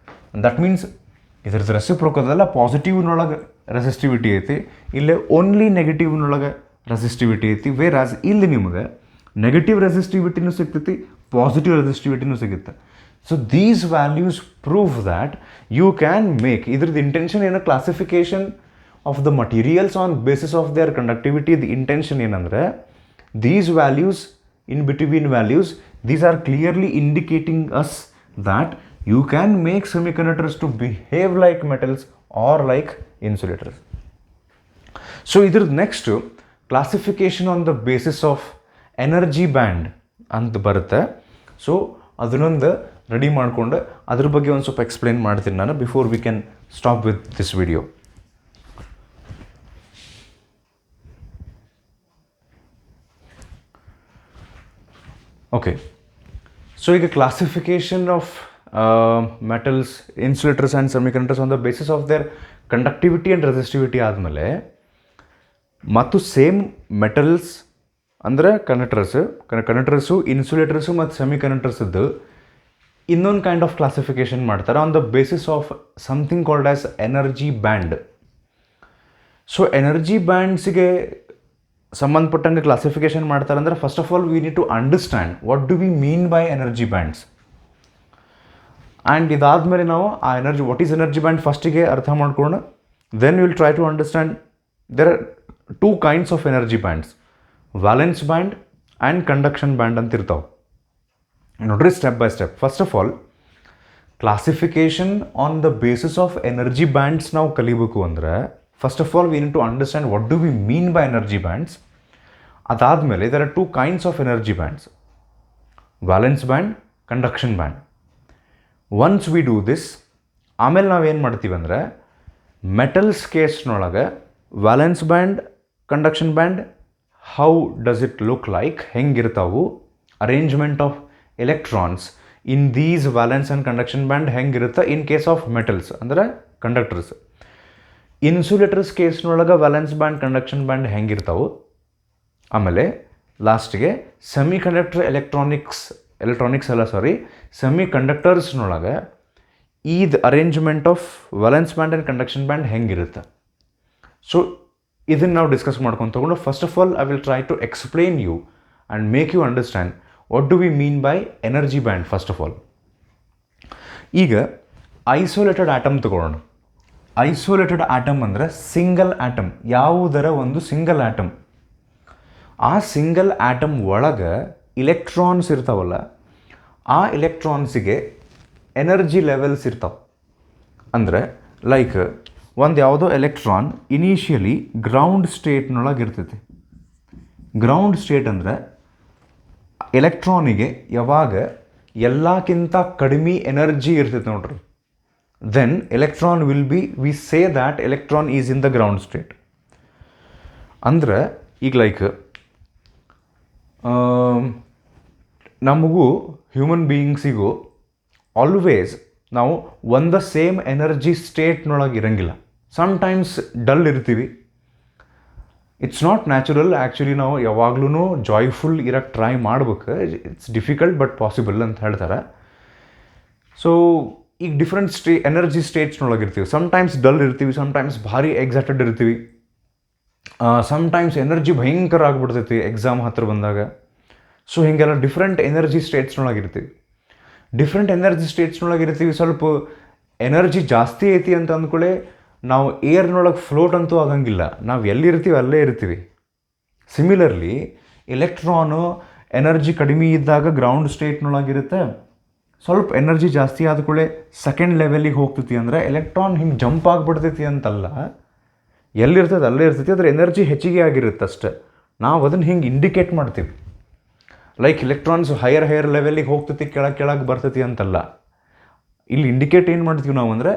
ದಟ್ ಮೀನ್ಸ್ ಇದ್ರದ್ದು ರೆಸಿಪ್ರೋಕಲ್ ಪಾಸಿಟಿವ್ನೊಳಗೆ ರೆಸಿಸ್ಟಿವಿಟಿ ಐತಿ, ಇಲ್ಲೇ ಓನ್ಲಿ ನೆಗೆಟಿವ್ನೊಳಗೆ ರೆಸಿಸ್ಟಿವಿಟಿ ಐತಿ. ವೇರಾಸ್ ಇಲ್ಲಿ ನಿಮಗೆ ನೆಗೆಟಿವ್ ರೆಸಿಸ್ಟಿವಿಟಿನೂ ಸಿಗ್ತೈತಿ, ಪಾಸಿಟಿವ್ ರೆಸಿಸ್ಟಿವಿಟಿನೂ ಸಿಗುತ್ತೆ. So these values prove that you can make. ಇದ್ರದ್ದು ಇಂಟೆನ್ಷನ್ ಏನು, classification of the materials on basis of their conductivity. The intention ಏನಂದರೆ these values in between values these are clearly indicating us that you can make semiconductors to behave like metals or like insulators. So ಇದ್ರದ್ದು next classification on the basis of energy band ಅಂತ ಬರುತ್ತೆ. So ಅದನ್ನೊಂದು ready ಮಾಡಿಕೊಂಡು ಅದ್ರ ಬಗ್ಗೆ ಒಂದು ಸ್ವಲ್ಪ explain ಮಾಡ್ತೀನಿ ನಾನು before we can stop with this video. Okay, so ಈಗ classification of metals, insulators and semiconductors on the basis of their conductivity and resistivity ಆದಮೇಲೆ ಮತ್ತು ಸೇಮ್ ಮೆಟಲ್ಸ್ ಅಂದರೆ ಕಂಡಕ್ಟರ್ಸು ಇನ್ಸುಲೇಟರ್ಸು ಮತ್ತು ಸೆಮಿ ಕಂಡಕ್ಟರ್ಸದ್ದು ಇನ್ನೊಂದು ಕೈಂಡ್ ಆಫ್ ಕ್ಲಾಸಿಫಿಕೇಶನ್ ಮಾಡ್ತಾರೆ on the basis of something called as energy band. So energy ಬ್ಯಾಂಡ್ಸಿಗೆ ಸಂಬಂಧಪಟ್ಟಂಗೆ ಕ್ಲಾಸಿಫಿಕೇಶನ್ ಮಾಡ್ತಾರೆ ಅಂದರೆ first of all we need to understand what do we mean by energy bands. And ಇದಾದಮೇಲೆ ನಾವು ಆ ವಾಟ್ ಈಸ್ ಎನರ್ಜಿ ಬ್ಯಾಂಡ್ ಫಸ್ಟಿಗೆ ಅರ್ಥ ಮಾಡ್ಕೊಂಡು then will try to understand there are 2 kinds of energy bands, valence band and conduction band ಅಂತ ಇರ್ತಾವೆ. ನೋಡ್ರಿ step by step. First of all classification on the basis of energy bands ನಾವು ಕಲಿಬೇಕು ಅಂದರೆ first of all we need to understand what do we mean by energy bands. ಅದಾದಮೇಲೆ there are 2 kinds of energy bands, valence band, conduction band. Once we do this, ಆಮೇಲೆ ನಾವೇನು ಮಾಡ್ತೀವಿ ಅಂದರೆ metals ಕೇಸ್ನೊಳಗೆ valence band, conduction band, how does it look like, ಹೆಂಗಿರ್ತಾವು, arrangement of electrons in these valence and conduction band ಹೆಂಗಿರುತ್ತೆ in case of metals ಅಂದರೆ conductors. Insulators ಕೇಸ್ನೊಳಗೆ valence band, conduction band ಹೆಂಗಿರ್ತಾವು. ಆಮೇಲೆ ಲಾಸ್ಟಿಗೆ ಸೆಮಿ ಕಂಡಕ್ಟರ್ ಸೆಮಿ ಕಂಡಕ್ಟರ್ಸ್ನೊಳಗೆ ಈದ್ arrangement of valence band and conduction band ಹೆಂಗಿರುತ್ತೆ. ಸೊ ಇದನ್ನು ನಾವು ಡಿಸ್ಕಸ್ ಮಾಡ್ಕೊಂಡು ತಗೊಂಡು first of all I will try to explain you and make you understand what do we mean by energy band. First of all ಈಗ isolated atom ತಗೊಳ್ಳೋಣ. Isolated atom ಅಂದರೆ single atom, ಯಾವುದರ ಒಂದು single atom. ಆ single atom ಒಳಗೆ electrons ಇರ್ತಾವಲ್ಲ, ಆ ಇಲೆಕ್ಟ್ರಾನ್ಸಿಗೆ energy levels ಇರ್ತಾವೆ. ಅಂದರೆ ಲೈಕ್ ಒಂದು ಯಾವುದೋ ಎಲೆಕ್ಟ್ರಾನ್ ಇನಿಷಿಯಲಿ ಗ್ರೌಂಡ್ ಸ್ಟೇಟ್ನೊಳಗೆ ಇರ್ತೈತಿ. ಗ್ರೌಂಡ್ ಸ್ಟೇಟ್ ಅಂದರೆ ಎಲೆಕ್ಟ್ರಾನಿಗೆ ಯಾವಾಗ ಎಲ್ಲಕ್ಕಿಂತ ಕಡಿಮೆ ಎನರ್ಜಿ ಇರ್ತೈತೆ ನೋಡ್ರಿ, then electron will be, we say that electron is in the ground state. ಅಂದರೆ ಈಗ ಲೈಕ್ ನಮಗೂ ಹ್ಯೂಮನ್ ಬೀಯಿಂಗ್ಸಿಗೂ ಆಲ್ವೇಸ್ ನಾವು ಒಂದು ಸೇಮ್ ಎನರ್ಜಿ ಸ್ಟೇಟ್ನೊಳಗೆ ಇರಂಗಿಲ್ಲ. ಸಮ್ಟೈಮ್ಸ್ ಡಲ್ ಇರ್ತೀವಿ, ಇಟ್ಸ್ ನಾಟ್ ನ್ಯಾಚುರಲ್. ಆ್ಯಕ್ಚುಲಿ ನಾವು ಯಾವಾಗ್ಲೂ ಜಾಯ್ಫುಲ್ ಇರೋಕ್ಕೆ ಟ್ರೈ ಮಾಡ್ಬೇಕು. ಇಟ್ಸ್ ಡಿಫಿಕಲ್ಟ್ ಬಟ್ ಪಾಸಿಬಲ್ ಅಂತ ಹೇಳ್ತಾರೆ. ಸೊ ಈಗ ಡಿಫ್ರೆಂಟ್ ಎನರ್ಜಿ ಸ್ಟೇಟ್ಸ್ನೊಳಗಿರ್ತೀವಿ. ಸಮ್ಟೈಮ್ಸ್ ಡಲ್ ಇರ್ತೀವಿ, ಸಮ್ಟೈಮ್ಸ್ ಭಾರಿ ಎಕ್ಸೈಟೆಡ್ ಇರ್ತೀವಿ, ಸಮ್ಟೈಮ್ಸ್ ಎನರ್ಜಿ ಭಯಂಕರ ಆಗಿಬಿಡ್ತೈತಿ ಎಕ್ಸಾಮ್ ಹತ್ರ ಬಂದಾಗ. ಸೊ ಹೀಗೆಲ್ಲ ಡಿಫ್ರೆಂಟ್ ಎನರ್ಜಿ ಸ್ಟೇಟ್ಸ್ನೊಳಗಿರ್ತೀವಿ. ಡಿಫ್ರೆಂಟ್ ಎನರ್ಜಿ ಸ್ಟೇಟ್ಸ್ನೊಳಗಿರ್ತೀವಿ. ಸ್ವಲ್ಪ ಎನರ್ಜಿ ಜಾಸ್ತಿ ಐತಿ ಅಂತ ಅಂದ್ಕೊಳ್ಳೆ ನಾವು ಏರ್ನೊಳಗೆ ಫ್ಲೋಟ್ ಅಂತೂ ಆಗಂಗಿಲ್ಲ, ನಾವು ಎಲ್ಲಿರ್ತೀವಿ ಅಲ್ಲೇ ಇರ್ತೀವಿ. ಸಿಮಿಲರ್ಲಿ ಎಲೆಕ್ಟ್ರಾನು ಎನರ್ಜಿ ಕಡಿಮೆ ಇದ್ದಾಗ ಗ್ರೌಂಡ್ ಸ್ಟೇಟ್ನೊಳಗಿರುತ್ತೆ. ಸ್ವಲ್ಪ ಎನರ್ಜಿ ಜಾಸ್ತಿ ಆದ್ಕೊಳ್ಳೆ ಸೆಕೆಂಡ್ ಲೆವೆಲಿಗೆ ಹೋಗ್ತೈತಿ. ಅಂದರೆ ಎಲೆಕ್ಟ್ರಾನ್ ಹಿಂಗೆ ಜಂಪ್ ಆಗಿಬಿಡ್ತೈತಿ ಅಂತಲ್ಲ, ಎಲ್ಲಿರ್ತದೆ ಅಲ್ಲೇ ಇರ್ತೈತಿ. ಅದ್ರ ಎನರ್ಜಿ ಹೆಚ್ಚಿಗೆ ಆಗಿರುತ್ತೆ ಅಷ್ಟೆ. ನಾವು ಅದನ್ನು ಹಿಂಗೆ ಇಂಡಿಕೇಟ್ ಮಾಡ್ತೀವಿ. ಲೈಕ್ ಎಲೆಕ್ಟ್ರಾನ್ಸ್ ಹೈಯರ್ ಲೆವೆಲಿಗೆ ಹೋಗ್ತೈತಿ, ಕೆಳಗೆ ಬರ್ತೈತಿ ಅಂತಲ್ಲ. ಇಲ್ಲಿ ಇಂಡಿಕೇಟ್ ಏನು ಮಾಡ್ತೀವಿ ನಾವು ಅಂದರೆ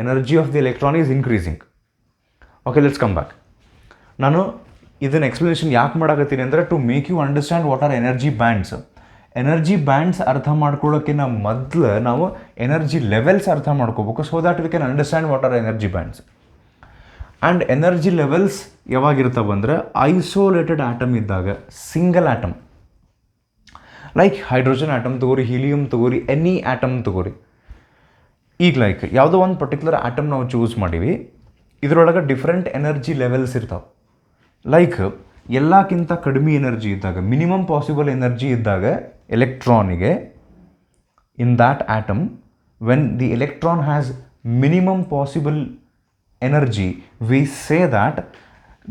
energy of the electron is increasing. Okay, let's come back. ನಾನು ಇದನ್ನು ಎಕ್ಸ್ಪ್ಲನೇಷನ್ ಯಾಕೆ ಮಾಡಾಕತ್ತೀನಿ ಅಂದರೆ to make you understand what are energy bands. Energy bands ಅರ್ಥ ಮಾಡ್ಕೊಳ್ಳೋಕ್ಕಿಂತ ಮೊದಲು ನಾವು ಎನರ್ಜಿ ಲೆವೆಲ್ಸ್ ಅರ್ಥ ಮಾಡ್ಕೋಬೇಕು. So that we can understand what are energy bands. And energy levels ಯಾವಾಗಿರ್ತಾವೆ ಅಂದರೆ ಐಸೋಲೇಟೆಡ್ ಆಟಮ್ ಇದ್ದಾಗ, single atom like hydrogen atom ತಗೋರಿ, ಹೀಲಿಯಮ್ ತಗೋರಿ, ಎನಿ ಆಟಮ್ ತಗೋರಿ. ಈಗ ಲೈಕ್ ಯಾವುದೋ ಒಂದು ಪರ್ಟಿಕ್ಯುಲರ್ ಆಟಮ್ ನಾವು ಚೂಸ್ ಮಾಡೀವಿ, ಇದರೊಳಗೆ ಡಿಫ್ರೆಂಟ್ ಎನರ್ಜಿ ಲೆವೆಲ್ಸ್ ಇರ್ತಾವೆ. ಲೈಕ್ ಎಲ್ಲಕ್ಕಿಂತ ಕಡಿಮೆ ಎನರ್ಜಿ ಇದ್ದಾಗ, ಮಿನಿಮಮ್ ಪಾಸಿಬಲ್ ಎನರ್ಜಿ ಇದ್ದಾಗ ಎಲೆಕ್ಟ್ರಾನಿಗೆ in that atom, when the electron has minimum possible energy, we say that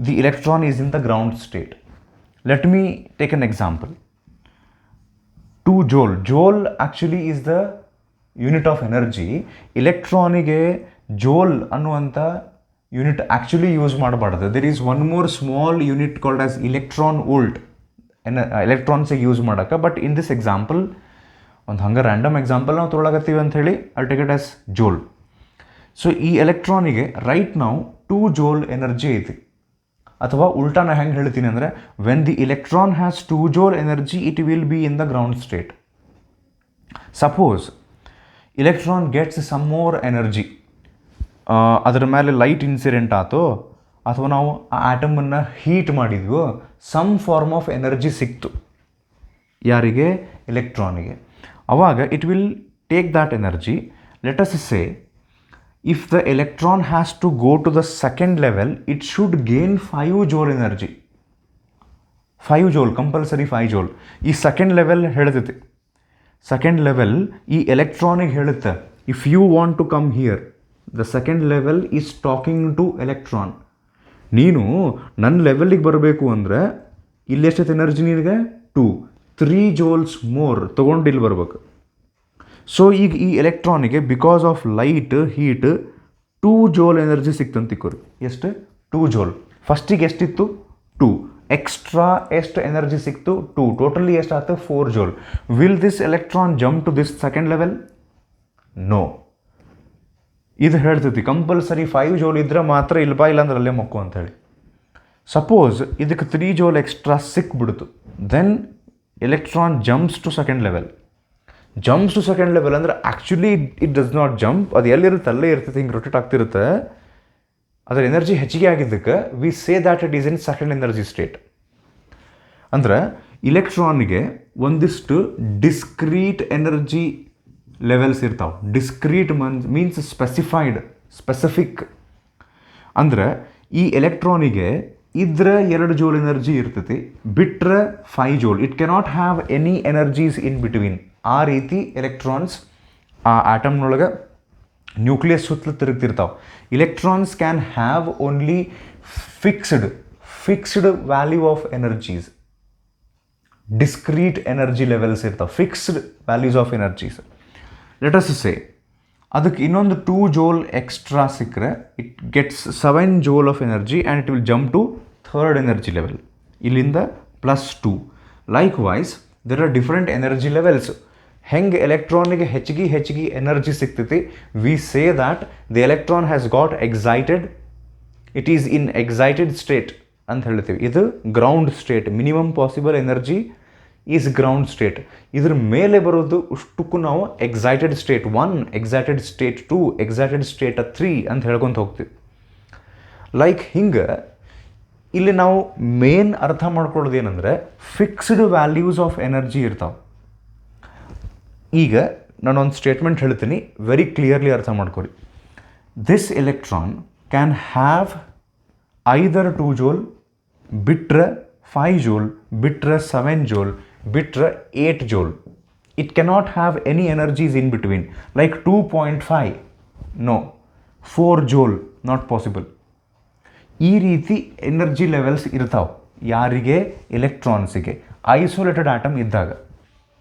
the electron is in the ground state. Let me take an example. 2 joule. Joule actually is the unit of energy. Electroniಗೆ joule ಅನ್ನುವಂಥ unit actually use ಮಾಡಬಾರ್ದು. There is one more small unit called as electron volt. ಎಲೆಕ್ಟ್ರಾನ್ಸಿಗೆ use ಮಾಡೋಕ್ಕೆ. But in this example ಒಂದು ಹಂಗೆ random example ನಾವು ತೊಗೊಳಕತ್ತೀವಿ ಅಂತ ಹೇಳಿ I take it as joule. So ಈ ಎಲೆಕ್ಟ್ರಾನಿಗೆ ರೈಟ್ ನಾವು 2 ಜೋಲ್ ಎನರ್ಜಿ ಐತಿ. ಅಥವಾ ಉಲ್ಟಾ ನಾನು ಹೆಂಗೆ ಹೇಳ್ತೀನಿ ಅಂದರೆ when the electron has 2 joule energy it will be in the ground state. Suppose electron gets some more energy, ಅದರ ಮೇಲೆ ಲೈಟ್ ಇನ್ಸಿಡೆಂಟ್ ಆಯಿತು, ಅಥವಾ ನಾವು ಆ ಆಟಮನ್ನು ಹೀಟ್ ಮಾಡಿದ್ವೋ, ಸಮ್ ಫಾರ್ಮ್ ಆಫ್ ಎನರ್ಜಿ ಸಿಕ್ತು ಯಾರಿಗೆ? ಎಲೆಕ್ಟ್ರಾನಿಗೆ. ಅವಾಗ it will take that energy. Let us say if the electron has to go to the second level, it should gain 5 joule energy. 5 joule, compulsory 5 joule. ಈ second level ಹೇಳ್ತೈತಿ. Second level ಈ ಎಲೆಕ್ಟ್ರಾನಿಗೆ ಹೇಳುತ್ತೆ, if you want to come here, the second level is talking to electron. ನೀನು ನನ್ನ ಲೆವೆಲಿಗೆ ಬರಬೇಕು ಅಂದರೆ ಇಲ್ಲಿ ಎಷ್ಟೈತೆ ಎನರ್ಜಿ ನಿನಗೆ? 3 ಜೋಲ್ಸ್ ಮೋರ್ ತೊಗೊಂಡು ಇಲ್ಲಿ ಬರ್ಬೇಕು. ಸೊ ಈಗ ಈ ಎಲೆಕ್ಟ್ರಾನಿಗೆ because of light heat 2 joule energy ಸಿಕ್ತಂತಿಕ್ಕೋರಿ. ಎಷ್ಟು? 2 ಜೋಲ್. ಫಸ್ಟಿಗೆ ಎಷ್ಟಿತ್ತು? 2. ಎಕ್ಸ್ಟ್ರಾ ಎಷ್ಟು ಎನರ್ಜಿ ಸಿಕ್ತು? 2. ಟೋಟಲಿ ಎಷ್ಟು ಆಯ್ತು? 4 joule. Will this electron jump to this second level? No. ಇದು ಹೇಳ್ತೈತಿ ಕಂಪಲ್ಸರಿ 5 ಜೋಲ್ ಇದ್ರೆ ಮಾತ್ರ ಇಲ್ಲಪ್ಪ, ಇಲ್ಲಾಂದ್ರೆ ಅಲ್ಲೇ ಮಕ್ಕು ಅಂತೇಳಿ. ಸಪೋಸ್ ಇದಕ್ಕೆ 3 ಜೋಲ್ ಎಕ್ಸ್ಟ್ರಾ ಸಿಕ್ಬಿಡ್ತು, then electron jumps to second level. Jumps to second level ಅಂದರೆ actually it does not jump, ಅದು ಎಲ್ಲಿರುತ್ತೆ ಅಲ್ಲೇ ಇರ್ತೈತೆ, ಹಿಂಗೆ ರೊಟೇಟ್ ಆಗ್ತಿರುತ್ತೆ. ಅದರ ಎನರ್ಜಿ ಹೆಚ್ಚಿಗೆ ಆಗಿದ್ದಕ್ಕೆ V say that it is in second energy state. ಅಂದ್ರೆ ಇಲೆಕ್ಟ್ರಾನಿಗೆ ಒಂದಿಷ್ಟು ಡಿಸ್ಕ್ರೀಟ್ ಎನರ್ಜಿ ಲೆವೆಲ್ಸ್ ಇರ್ತಾವೆ. Discrete means specific. ಅಂದ್ರೆ ಈ ಎಲೆಕ್ಟ್ರಾನಿಗೆ ಇದ್ರೆ 2 ಜೋಲ್ ಎನರ್ಜಿ ಇರ್ತೈತಿ, ಬಿಟ್ರೆ 5 joule. It cannot have any energies in between. ಆ ರೀತಿ ಎಲೆಕ್ಟ್ರಾನ್ಸ್ ಆ ಆಟಮ್ನೊಳಗೆ ನ್ಯೂಕ್ಲಿಯಸ್ ಸುತ್ತಲೂ ತಿರುಗ್ತಿರ್ತಾವೆ. Electrons can have only fixed value of energies. Discrete energy levels ಇರ್ತಾವೆ, fixed values of energies. Let us say ಅದಕ್ಕೆ ಇನ್ನೊಂದು 2 ಜೋಲ್ ಎಕ್ಸ್ಟ್ರಾ ಸಿಕ್ಕರೆ it gets 7 joule of energy and it will jump to third energy level. ಇಲ್ಲಿಂದ +2. Likewise there are different energy levels. ಹೆಂಗೆ ಎಲೆಕ್ಟ್ರಾನಿಗೆ ಹೆಚ್ಚಿಗೆ energy ಸಿಗ್ತೈತಿ, V say that the electron has got excited, it is in excited state ಅಂತ ಹೇಳ್ತೀವಿ. ಇದು ground state. Minimum possible energy is ground state. ಇದ್ರ ಮೇಲೆ ಬರೋದು ಅಷ್ಟಕ್ಕೂ ನಾವು excited state 1, excited state 2, excited state 3 ಅಂತ ಹೇಳ್ಕೊತ ಹೋಗ್ತೀವಿ. ಲೈಕ್ ಹಿಂಗೆ ಇಲ್ಲಿ ನಾವು ಮೇನ್ ಅರ್ಥ ಮಾಡ್ಕೊಳ್ಳೋದು ಏನಂದರೆ ಫಿಕ್ಸ್ಡ್ ವ್ಯಾಲ್ಯೂಸ್ ಆಫ್ ಎನರ್ಜಿ ಇರ್ತಾವೆ. ಈಗ ನಾನೊಂದು ಸ್ಟೇಟ್ಮೆಂಟ್ ಹೇಳ್ತೀನಿ, ವೆರಿ ಕ್ಲಿಯರ್ಲಿ ಅರ್ಥ ಮಾಡ್ಕೊರಿ. This electron can have either 2 joule, ಬಿಟ್ರೆ 5 ಜೋಲ್, ಬಿಟ್ರೆ 7 ಜೋಲ್, ಬಿಟ್ರೆ 8 joule. It cannot have any energies in between like 2.5, no, 4 joule, not possible. ಈ ರೀತಿ ಎನರ್ಜಿ ಲೆವೆಲ್ಸ್ ಇರ್ತಾವೆ. ಯಾರಿಗೆ? ಎಲೆಕ್ಟ್ರಾನ್ಸಿಗೆ, ಐಸೋಲೇಟೆಡ್ ಆಟಮ್ ಇದ್ದಾಗ.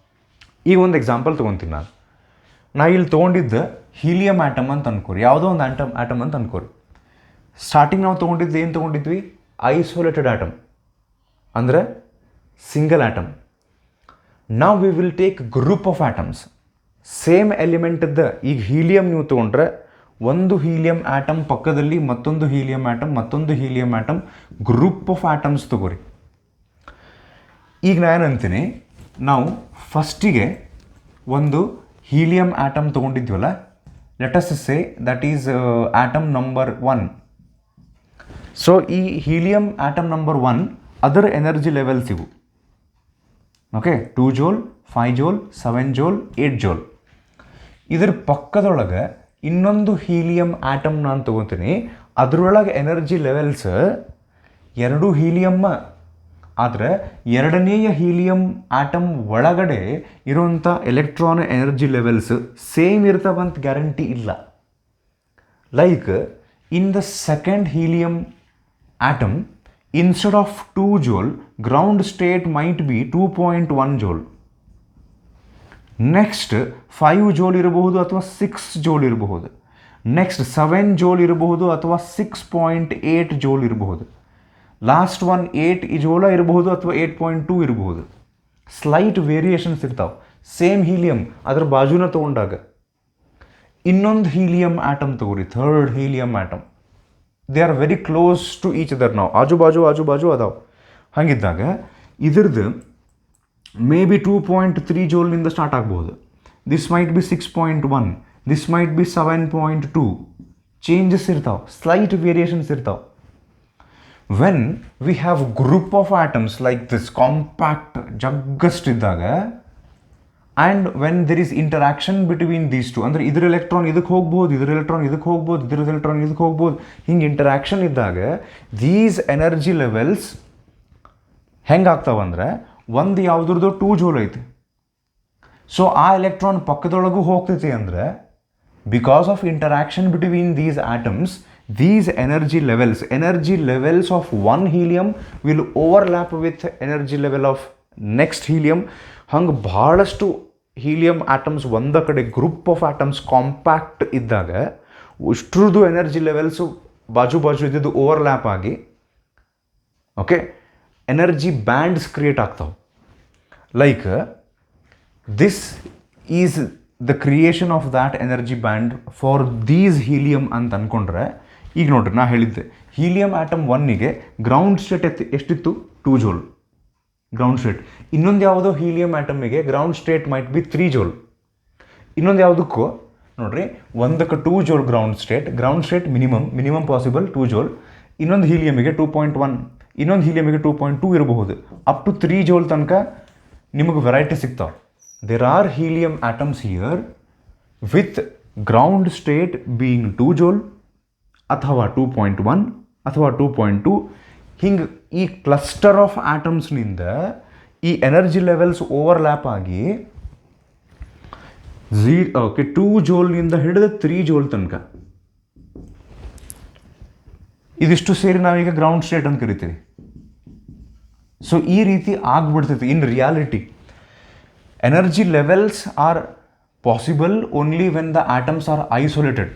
ಈಗ ಒಂದು ಎಕ್ಸಾಂಪಲ್ ತೊಗೊತೀನಿ ನಾ ಇಲ್ಲಿ ತೊಗೊಂಡಿದ್ದ ಹೀಲಿಯಂ ಆಟಮ್ ಅಂತ ಅನ್ಕೋರಿ, ಯಾವುದೋ ಒಂದು ಆಟಮ್ ಅಂತ ಅನ್ಕೋರಿ. ಸ್ಟಾರ್ಟಿಂಗ್ ನಾವು ತೊಗೊಂಡಿದ್ದು ಏನು ತೊಗೊಂಡಿದ್ವಿ? ಐಸೋಲೇಟೆಡ್ ಆಟಮ್ ಅಂದರೆ ಸಿಂಗಲ್ ಆಟಮ್. ನಾವು we will take group of atoms, same element ಇದ್ದ. ಈಗ ಹೀಲಿಯಂ ನೀವು ತೊಗೊಂಡ್ರೆ ಒಂದು ಹೀಲಿಯಂ ಆಟಮ್ ಪಕ್ಕದಲ್ಲಿ ಮತ್ತೊಂದು ಹೀಲಿಯಂ ಆಟಮ್, ಮತ್ತೊಂದು helium atom, group of atoms ತೊಗೋರಿ. ಈಗ ನಾನು ಅಂತೀನಿ, ನಾವು ಫಸ್ಟಿಗೆ ಒಂದು ಹೀಲಿಯಂ ಆಟಮ್ ತೊಗೊಂಡಿದ್ವಲ್ಲ, let us say that is atom number 1. So ಈ ಹೀಲಿಯಂ ಆಟಮ್ ನಂಬರ್ 1 ಅದರ ಎನರ್ಜಿ ಲೆವೆಲ್ಸ್ ಇವು. Okay, 2 joule, 5 joule, 7 joule, 8 joule. ಇದರ ಪಕ್ಕದೊಳಗೆ ಇನ್ನೊಂದು ಹೀಲಿಯಂ ಆಟಮ್ ನಾನು ತೊಗೋತೀನಿ, ಅದರೊಳಗೆ ಎನರ್ಜಿ ಲೆವೆಲ್ಸ್ 2 ಹೀಲಿಯಮ್ಮ. ಆದರೆ ಎರಡನೆಯ ಹೀಲಿಯಂ ಆಟಮ್ ಒಳಗಡೆ ಇರುವಂಥ ಎಲೆಕ್ಟ್ರಾನ್ ಎನರ್ಜಿ ಲೆವೆಲ್ಸ್ ಸೇಮ್ ಇರ್ತಾವಂತ ಗ್ಯಾರಂಟಿ ಇಲ್ಲ. Like in the second helium atom, instead of 2 joule, ground state might be 2.1 joule. Next 5 joule ಇರಬಹುದು ಅಥವಾ 6 ಜೋಲ್ ಇರಬಹುದು. ನೆಕ್ಸ್ಟ್ 7 ಜೋಲ್ ಇರಬಹುದು ಅಥವಾ 6.8 ಜೋಲ್ ಇರಬಹುದು. ಲಾಸ್ಟ್ ಒನ್ 8 ಜೋಲ ಇರಬಹುದು ಅಥವಾ 8.2 ಇರಬಹುದು. ಸ್ಲೈಟ್ ವೇರಿಯೇಷನ್ಸ್ ಇರ್ತಾವೆ. ಸೇಮ್ ಹೀಲಿಯಂ ಅದ್ರ ಬಾಜುನ ತೊಗೊಂಡಾಗ ಇನ್ನೊಂದು ಹೀಲಿಯಂ ಆಟಮ್ ತಗೋರಿ, third helium atom. They are very close to each other. ನಾವು ಆಜು ಬಾಜು ಅದಾವೆ. ಹಾಗಿದ್ದಾಗ ಇದ್ರದ್ದು ಮೇ ಬಿ 2.3 ಜೋಲ್ನಿಂದ ಸ್ಟಾರ್ಟ್ ಆಗ್ಬೋದು. This might be 6.1, this might be 7.2. Changes ಇರ್ತಾವೆ, ಸ್ಲೈಟ್ ವೇರಿಯೇಷನ್ಸ್ ಇರ್ತಾವೆ. When we have group of atoms like this, compact ಜಗ್ಗಸ್ಟ್ ಇದ್ದಾಗ, and when there is interaction between these to, ಅಂದರೆ ಇದ್ರ ಎಲೆಕ್ಟ್ರಾನ್ ಇದಕ್ಕೆ ಹೋಗ್ಬೋದು, ಇದ್ರ ಎಲೆಕ್ಟ್ರಾನ್ ಇದಕ್ಕೆ ಹೋಗ್ಬೋದು, ಇದ್ರ ಎಲೆಕ್ಟ್ರಾನ್ ಇದಕ್ಕೆ ಹೋಗ್ಬೋದು. ಹಿಂಗೆ ಇಂಟರಾಕ್ಷನ್ ಇದ್ದಾಗ ದೀಸ್ ಎನರ್ಜಿ ಲೆವೆಲ್ಸ್ ಹೆಂಗಾಗ್ತಾವಂದ್ರೆ, ಒಂದು ಯಾವುದ್ರದ್ದು 2 ಜೋಲ್ ಐತಿ, ಸೊ ಆ ಎಲೆಕ್ಟ್ರಾನ್ ಪಕ್ಕದೊಳಗೂ ಹೋಗ್ತೈತಿ. ಅಂದರೆ because of interaction between these atoms, these energy levels of one helium will overlap with energy level of next helium. ಹಂಗೆ ಭಾಳಷ್ಟು ಹೀಲಿಯಂ ಆಟಮ್ಸ್ ಒಂದ ಕಡೆ ಗ್ರೂಪ್ ಆಫ್ ಆಟಮ್ಸ್ ಕಾಂಪ್ಯಾಕ್ಟ್ ಇದ್ದಾಗ ಇಷ್ಟ್ರದ್ದು energy levels ಬಾಜು ಇದ್ದಿದ್ದು ಓವರ್ಲ್ಯಾಪ್ ಆಗಿ, ಓಕೆ, ಎನರ್ಜಿ ಬ್ಯಾಂಡ್ಸ್ ಕ್ರಿಯೇಟ್ ಆಗ್ತಾವೆ. Like this is the creation of that energy band for these helium ಅಂತ ಅಂದ್ಕೊಂಡ್ರೆ, ಈಗ ನೋಡ್ರಿ ನಾ ಹೇಳಿದ್ದೆ ಹೀಲಿಯಂ ಆಟಮ್ 1ಗೆ ಗ್ರೌಂಡ್ ಸ್ಟೇಟ್ ಎಷ್ಟಿತ್ತು? 2 ಜೋಲ್ ಗ್ರೌಂಡ್ ಸ್ಟೇಟ್. ಇನ್ನೊಂದು ಯಾವುದೋ ಹೀಲಿಯಂ ಆಟಮಿಗೆ ground state might be 3 joule. ಇನ್ನೊಂದು ಯಾವುದಕ್ಕೂ ನೋಡ್ರಿ, ಒಂದಕ್ಕೆ 2 joule ground state minimum possible 2 joule. ಇನ್ನೊಂದು ಹೀಲಿಯಮಿಗೆ 2.1, ಇನ್ನೊಂದು ಹೀಲಿಯಮಿಗೆ 2.2 ಇರಬಹುದು. ಅಪ್ ಟು 3 ಜೋಲ್ ತನಕ ನಿಮಗೆ ವೆರೈಟಿ ಸಿಗ್ತಾವೆ. There are helium atoms here with ground state being 2 joule ಅಥವಾ 2.1 ಅಥವಾ 2.2. ಹಿಂಗೆ ಈ ಕ್ಲಸ್ಟರ್ ಆಫ್ ಆಟಮ್ಸ್ನಿಂದ ಈ ಎನರ್ಜಿ ಲೆವೆಲ್ಸ್ ಓವರ್ಲ್ಯಾಪ್ ಆಗಿ 2 ಜೋಲ್ನಿಂದ ಹಿಡಿದು 3 ಜೋಲ್ ತನಕ ಇದಿಷ್ಟು ಸೇರಿ ನಾವೀಗ ಗ್ರೌಂಡ್ ಸ್ಟೇಟ್ ಅಂತ ಕರಿತೀವಿ. ಸೊ ಈ ರೀತಿ ಆಗ್ಬಿಡ್ತೈತಿ. In reality energy levels are possible only when the atoms are isolated.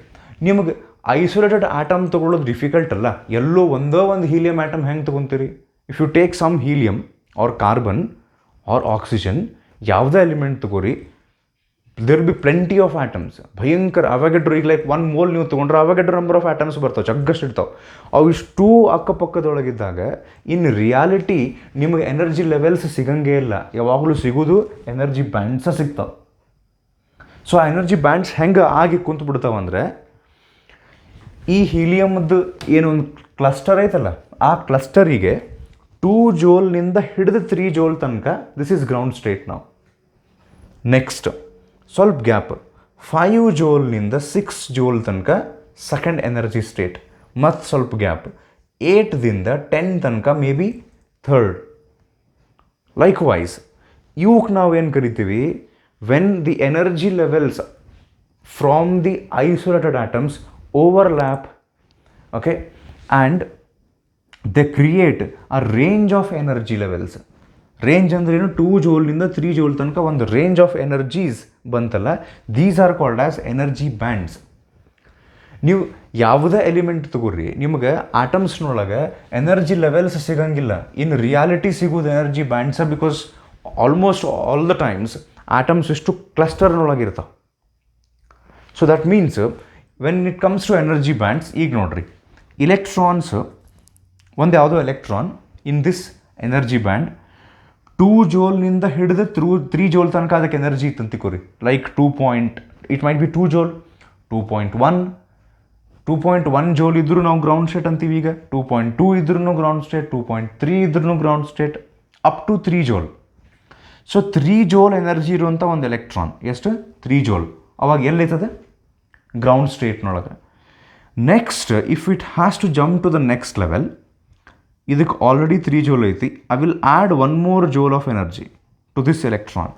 ನಿಮಗೆ ಐಸೋಲೇಟೆಡ್ ಆಟಮ್ ತೊಗೊಳ್ಳೋದು ಡಿಫಿಕಲ್ಟ್ ಅಲ್ಲ. ಎಲ್ಲೋ ಒಂದೋ ಒಂದು ಹೀಲಿಯಂ ಆಟಮ್ ಹೆಂಗೆ ತೊಗೊತೀರಿ? If you take some helium or carbon or oxygen, ಯಾವುದೇ ಎಲಿಮೆಂಟ್ ತೊಗೋರಿ, there be plenty of atoms. ಭಯಂಕರ ಅವಾಗೆಡ್ರೋ. ಈಗ ಲೈಕ್ 1 ಮೋಲ್ ನೀವು ತೊಗೊಂಡ್ರೆ ಅವಾಗೆಡ್ರೋ ನಂಬರ್ ಆಫ್ ಆಟಮ್ಸ್ ಬರ್ತಾವೆ, ಜಗ್ಗಷ್ಟು ಇರ್ತಾವೆ. ಅವು ಇಷ್ಟೂ ಅಕ್ಕಪಕ್ಕದೊಳಗಿದ್ದಾಗ ಇನ್ ರಿಯಾಲಿಟಿ ನಿಮಗೆ ಎನರ್ಜಿ ಲೆವೆಲ್ಸ್ ಸಿಗಂಗೇ ಇಲ್ಲ. ಯಾವಾಗಲೂ ಸಿಗೋದು ಎನರ್ಜಿ ಬ್ಯಾಂಡ್ಸ ಸಿಗ್ತಾವೆ. ಸೊ ಆ ಎನರ್ಜಿ ಬ್ಯಾಂಡ್ಸ್ ಹೆಂಗೆ ಆಗಿ ಕುಂತು ಬಿಡ್ತಾವಂದ್ರೆ, ಈ ಹೀಲಿಯಮ್ದು ಏನೊಂದು ಕ್ಲಸ್ಟರ್ ಐತಲ್ಲ, ಆ ಕ್ಲಸ್ಟರಿಗೆ 2 ಜೋಲ್ನಿಂದ ಹಿಡಿದು 3 ಜೋಲ್ ತನಕ ದಿಸ್ ಈಸ್ ಗ್ರೌಂಡ್ ಸ್ಟೇಟ್ ನಾವು. ನೆಕ್ಸ್ಟ್ ಸ್ವಲ್ಪ ಗ್ಯಾಪ್ 5 ಜೋಲ್ನಿಂದ 6 ಜೋಲ್ ತನಕ ಸೆಕೆಂಡ್ ಎನರ್ಜಿ ಸ್ಟೇಟ್, ಮತ್ತು ಸ್ವಲ್ಪ ಗ್ಯಾಪ್ 8ದಿಂದ 10 ತನಕ maybe third. Likewise ಇವಕ್ಕೆ ನಾವೇನು ಕರಿತೀವಿ, when the energy levels from the isolated atoms overlap, okay, and they create a range of energy levels. Range ಅಂದ್ರೆ ಏನು, 2 ಜೋಲ್ನಿಂದ 3 ಜೋಲ್ ತನಕ ಒಂದು ರೇಂಜ್ ಆಫ್ ಎನರ್ಜೀಸ್ ಬಂತಲ್ಲ, these are called as energy bands. ನೀವು ಯಾವುದೇ ಎಲಿಮೆಂಟ್ ತಗೋರಿ, ನಿಮಗೆ ಆಟಮ್ಸ್ನೊಳಗೆ ಎನರ್ಜಿ ಲೆವೆಲ್ಸ್ ಸಿಗಂಗಿಲ್ಲ. ಇನ್ ರಿಯಾಲಿಟಿ ಸಿಗೋದು energy bands, because almost all the times atoms ಇಷ್ಟು ಕ್ಲಸ್ಟರ್ನೊಳಗಿರ್ತಾವೆ. So that means when it comes to energy bands, ಈಗ ನೋಡ್ರಿ ಇಲೆಕ್ಟ್ರಾನ್ಸ್, ಒಂದು ಯಾವುದೋ electron in this energy band 2 ಜೋಲ್ನಿಂದ ಹಿಡಿದು 3 ಜೋಲ್ ತನಕ ಅದಕ್ಕೆ ಎನರ್ಜಿ ಇತ್ತು ಅಂತಿಕೋರಿ. ಲೈಕ್ ಇಟ್ ಮೈಟ್ ಬಿ 2 ಜೋಲ್, 2.1 ಜೋಲ್ ಇದ್ರೂ ನಾವು ಗ್ರೌಂಡ್ ಸ್ಟೇಟ್ ಅಂತೀವಿ. ಈಗ 2.2 ಇದ್ರೂ ಗ್ರೌಂಡ್ ಸ್ಟೇಟ್, 2.3 ಇದ್ರೂ ground state, up to 3 joule. So 3 joule energy ಇರುವಂಥ ಒಂದು ಎಲೆಕ್ಟ್ರಾನ್ ಎಷ್ಟು, 3 ಜೋಲ್, ಅವಾಗ ಎಲ್ಲೈತದೆ ಗ್ರೌಂಡ್ ಸ್ಟೇಟ್ನೊಳಗೆ. Next if it has to jump to the next level, ಇದಕ್ಕೆ ಆಲ್ರೆಡಿ 3 ಜೋಲ್ ಐತಿ, I will add 1 more joule of energy to this electron.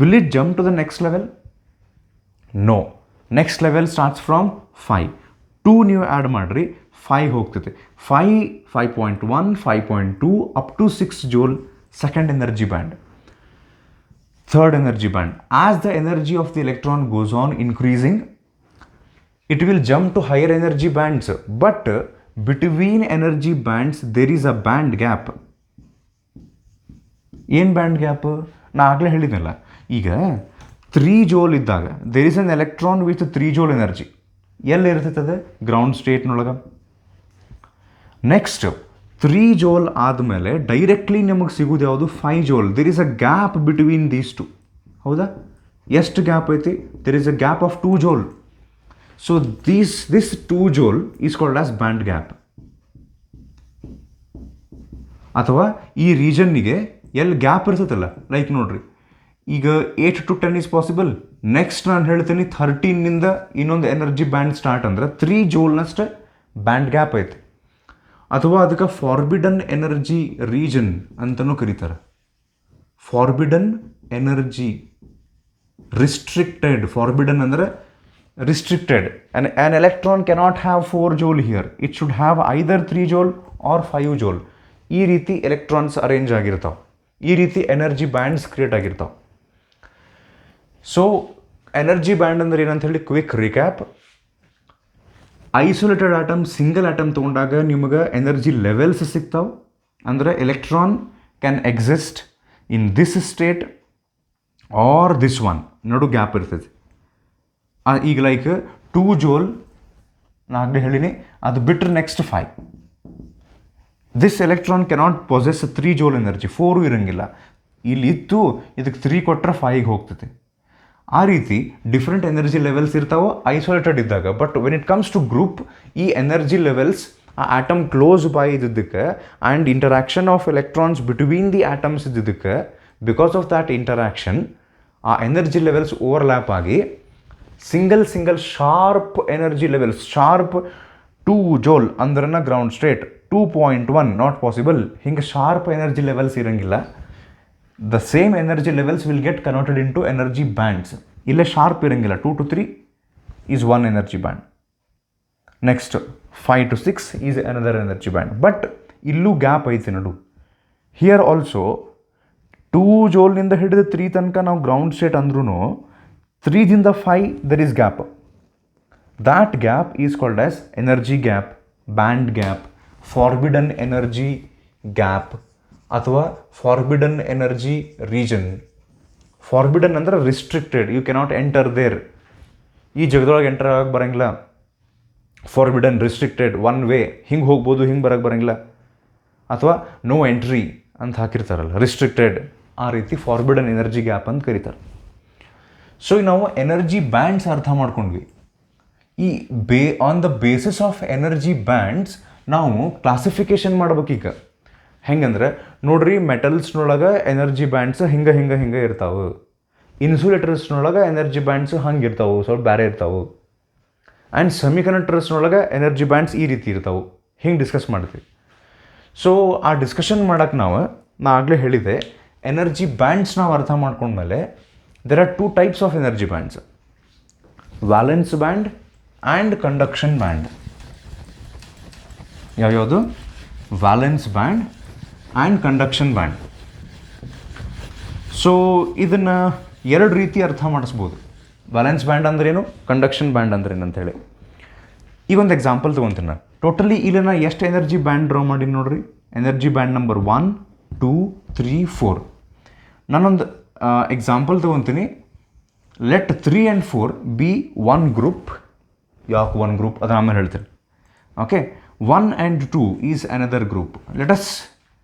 Will it jump to the next level? No. Next level starts from 5. 2 ನೀವು add ಮಾಡಿರಿ, 5 ಹೋಗ್ತೈತೆ. 5, 5.1, 5.2 up to 6 joule second energy band. Third energy band. As the energy of the electron goes on increasing, it will jump to higher energy bands. But between energy bands, there is a band gap. ಏನು band gap? ನಾ ಆಗಲೇ ಹೇಳಿದ್ನಲ್ಲ, ಈಗ 3 joule ಇದ್ದಾಗ there is an electron with 3 joule energy. ಎಲ್ಲಿ ಇರ್ತೈತದೆ? Ground ಸ್ಟೇಟ್ನೊಳಗೆ. Next 3 ಜೋಲ್ ಆದಮೇಲೆ ಡೈರೆಕ್ಟ್ಲಿ ನಮಗೆ ಸಿಗೋದು ಯಾವುದು? 5 joule. There is a gap between these two. ಹೌದಾ? ಎಷ್ಟು ಗ್ಯಾಪ್ ಐತಿ? There is a gap of 2 joule. So this 2 joule is called as band gap. ಅಥವಾ ಈ ರೀಜನ್ನಿಗೆ ಎಲ್ಲಿ ಗ್ಯಾಪ್ ಇರ್ತೈತಲ್ಲ, ಲೈಕ್ ನೋಡ್ರಿ, ಈಗ 8 to 10 ಈಸ್ ಪಾಸಿಬಲ್. ನೆಕ್ಸ್ಟ್ ನಾನು ಹೇಳ್ತೀನಿ 13ನಿಂದ ಇನ್ನೊಂದು ಎನರ್ಜಿ ಬ್ಯಾಂಡ್ ಸ್ಟಾರ್ಟ್ ಅಂದ್ರೆ 3 ಜೋಲ್ನಷ್ಟು ಬ್ಯಾಂಡ್ ಗ್ಯಾಪ್ ಐತಿ. ಅಥವಾ ಅದಕ್ಕೆ ಫಾರ್ಬಿಡನ್ ಎನರ್ಜಿ ರೀಜನ್ ಅಂತಲೂ ಕರೀತಾರೆ. Forbidden energy, restricted. ಫಾರ್ಬಿಡನ್ ಅಂದರೆ restricted. An electron cannot have 4 joule here, it should have either 3 joule or 5 joule. ಈ ರೀತಿ ಎಲೆಕ್ಟ್ರಾನ್ಸ್ ಅರೇಂಜ್ ಆಗಿರ್ತಾವೆ, ಈ ರೀತಿ ಎನರ್ಜಿ ಬ್ಯಾಂಡ್ಸ್ ಕ್ರಿಯೇಟ್ ಆಗಿರ್ತಾವೆ. ಸೊ ಎನರ್ಜಿ ಬ್ಯಾಂಡ್ ಅಂದ್ರೆ ಏನಂತ ಹೇಳಿ quick recap. Isolated atom, single atom ತೊಗೊಂಡಾಗ ನಿಮಗೆ ಎನರ್ಜಿ ಲೆವೆಲ್ಸ್ ಸಿಗ್ತಾವೆ. ಅಂದರೆ electron can exist in this state or this one, ನಡು ಗ್ಯಾಪ್ ಇರ್ತೈತಿ. ಈಗ ಲೈಕ್ 2 ಜೋಲ್ ನಾ ಆಗಲೇ ಹೇಳಿನಿ, ಅದು ಬಿಟ್ಟರೆ next 5. This electron cannot possess 3 joule energy, 4 ಇರೋಂಗಿಲ್ಲ. ಇಲ್ಲಿ ಇತ್ತು, ಇದಕ್ಕೆ 3 ಕೊಟ್ಟರೆ 5ಗೆ ಹೋಗ್ತೈತಿ. ಆ ರೀತಿ ಡಿಫ್ರೆಂಟ್ ಎನರ್ಜಿ ಲೆವೆಲ್ಸ್ ಇರ್ತಾವೆ ಐಸೋಲೇಟೆಡ್ ಇದ್ದಾಗ. But when it comes to group, ಈ ಎನರ್ಜಿ ಲೆವೆಲ್ಸ್ ಆ ಆಟಮ್ ಕ್ಲೋಸ್ ಬೈ ಇದ್ದಿದ್ದಕ್ಕೆ and interaction of electrons between the atoms ಇದ್ದಿದ್ದಕ್ಕೆ, ಬಿಕಾಸ್ ಆಫ್ ದ್ಯಾಟ್ ಇಂಟರಾಕ್ಷನ್ ಆ ಎನರ್ಜಿ ಲೆವೆಲ್ಸ್ ಓವರ್ಲ್ಯಾಪ್ ಆಗಿ single sharp energy levels, sharp 2 joule ಅಂದ್ರನ ground state, 2.1 not possible. ಹಿಂಗೆ sharp energy levels ಇರೋಂಗಿಲ್ಲ. The same energy levels will get converted into energy bands. ಇಲ್ಲೇ sharp ಇರೋಂಗಿಲ್ಲ. 2 to 3 is 1 energy band. Next 5 to 6 is another energy band. But ಇಲ್ಲೂ gap ಐತಿ ನಡು. Here also 2 ಜೋಲ್ನಿಂದ ಹಿಡಿದು 3 ತನಕ ನಾವು ಗ್ರೌಂಡ್ ಸ್ಟೇಟ್ ಅಂದ್ರೂ 3ದಿಂದ 5 there is gap. That gap is called as energy gap, band gap, forbidden energy gap ಅಥವಾ ಫಾರ್ಬಿಡನ್ ಎನರ್ಜಿ ರೀಜನ್. ಫಾರ್ಬಿಡನ್ ಅಂದ್ರೆ restricted, you cannot enter there. ಈ ಜಗದೊಳಗೆ ಎಂಟರ್ ಆಗಕ್ಕೆ ಬರೋಂಗಿಲ್ಲ. ಫಾರ್ಬಿಡನ್, ರಿಸ್ಟ್ರಿಕ್ಟೆಡ್, 1 ವೇ, ಹಿಂಗೆ ಹೋಗ್ಬೋದು, ಹಿಂಗೆ ಬರೋಕ್ಕೆ ಬರೋಂಗಿಲ್ಲ. ಅಥವಾ ನೋ ಎಂಟ್ರಿ ಅಂತ ಹಾಕಿರ್ತಾರಲ್ಲ, ರಿಸ್ಟ್ರಿಕ್ಟೆಡ್. ಆ ರೀತಿ ಫಾರ್ಬಿಡನ್ ಎನರ್ಜಿ ಗ್ಯಾಪ್ ಅಂತ ಕರೀತಾರೆ. ಸೊ ನಾವು ಎನರ್ಜಿ ಬ್ಯಾಂಡ್ಸ್ ಅರ್ಥ ಮಾಡ್ಕೊಂಡ್ವಿ. ಈ on the basis of energy bands ನಾವು ಕ್ಲಾಸಿಫಿಕೇಶನ್ ಮಾಡ್ಬೇಕೀಗ. ಹೆಂಗಂದ್ರೆ ನೋಡ್ರಿ, ಮೆಟಲ್ಸ್ನೊಳಗೆ ಎನರ್ಜಿ ಬ್ಯಾಂಡ್ಸ್ ಹಿಂಗೆ ಇರ್ತಾವೆ. ಇನ್ಸುಲೇಟರ್ಸ್ನೊಳಗೆ ಎನರ್ಜಿ ಬ್ಯಾಂಡ್ಸ್ ಹಂಗೆ ಇರ್ತಾವೆ, ಸ್ವಲ್ಪ ಬೇರೆ ಇರ್ತಾವೆ. ಆ್ಯಂಡ್ ಸೆಮಿಕಂಡಕ್ಟರ್ಸ್ನೊಳಗೆ ಎನರ್ಜಿ ಬ್ಯಾಂಡ್ಸ್ ಈ ರೀತಿ ಇರ್ತಾವೆ. ಹಿಂಗೆ ಡಿಸ್ಕಸ್ ಮಾಡ್ತೀವಿ. ಸೊ ಆ ಡಿಸ್ಕಷನ್ ಮಾಡೋಕೆ ನಾ ಆಗಲೇ ಹೇಳಿದೆ, ಎನರ್ಜಿ ಬ್ಯಾಂಡ್ಸ್ ನಾವು ಅರ್ಥ ಮಾಡ್ಕೊಂಡ್ಮೇಲೆ there are 2 types of energy bands, valence band and conduction band. ಯಾವ್ಯಾವುದು? Valence band and conduction band. So ಇದನ್ನು 2 ರೀತಿ ಅರ್ಥ ಮಾಡಿಸ್ಬೋದು. ವ್ಯಾಲೆನ್ಸ್ ಬ್ಯಾಂಡ್ ಅಂದ್ರೇನು, ಕಂಡಕ್ಷನ್ ಬ್ಯಾಂಡ್ ಅಂದ್ರೇನು ಅಂತೇಳಿ. ಈಗ ಒಂದು ಎಕ್ಸಾಂಪಲ್ ತೊಗೊತೀನಿ ನಾನು. ಟೋಟಲಿ ಇಲ್ಲಿ ನಾನು ಎಷ್ಟು ಎನರ್ಜಿ ಬ್ಯಾಂಡ್ ಡ್ರಾ ಮಾಡೀನಿ ನೋಡ್ರಿ. Energy band number 1, 2, 3, 4. ನಾನೊಂದು ಎಕ್ಸಾಂಪಲ್ ತೊಗೊತೀನಿ. Let 3 and 4 be one group. ಯಾಕೆ ಒನ್ ಗ್ರೂಪ್ ಅದನ್ನು ಆಮೇಲೆ ಹೇಳ್ತೀನಿ. Okay, 1 and 2 is another group. Let us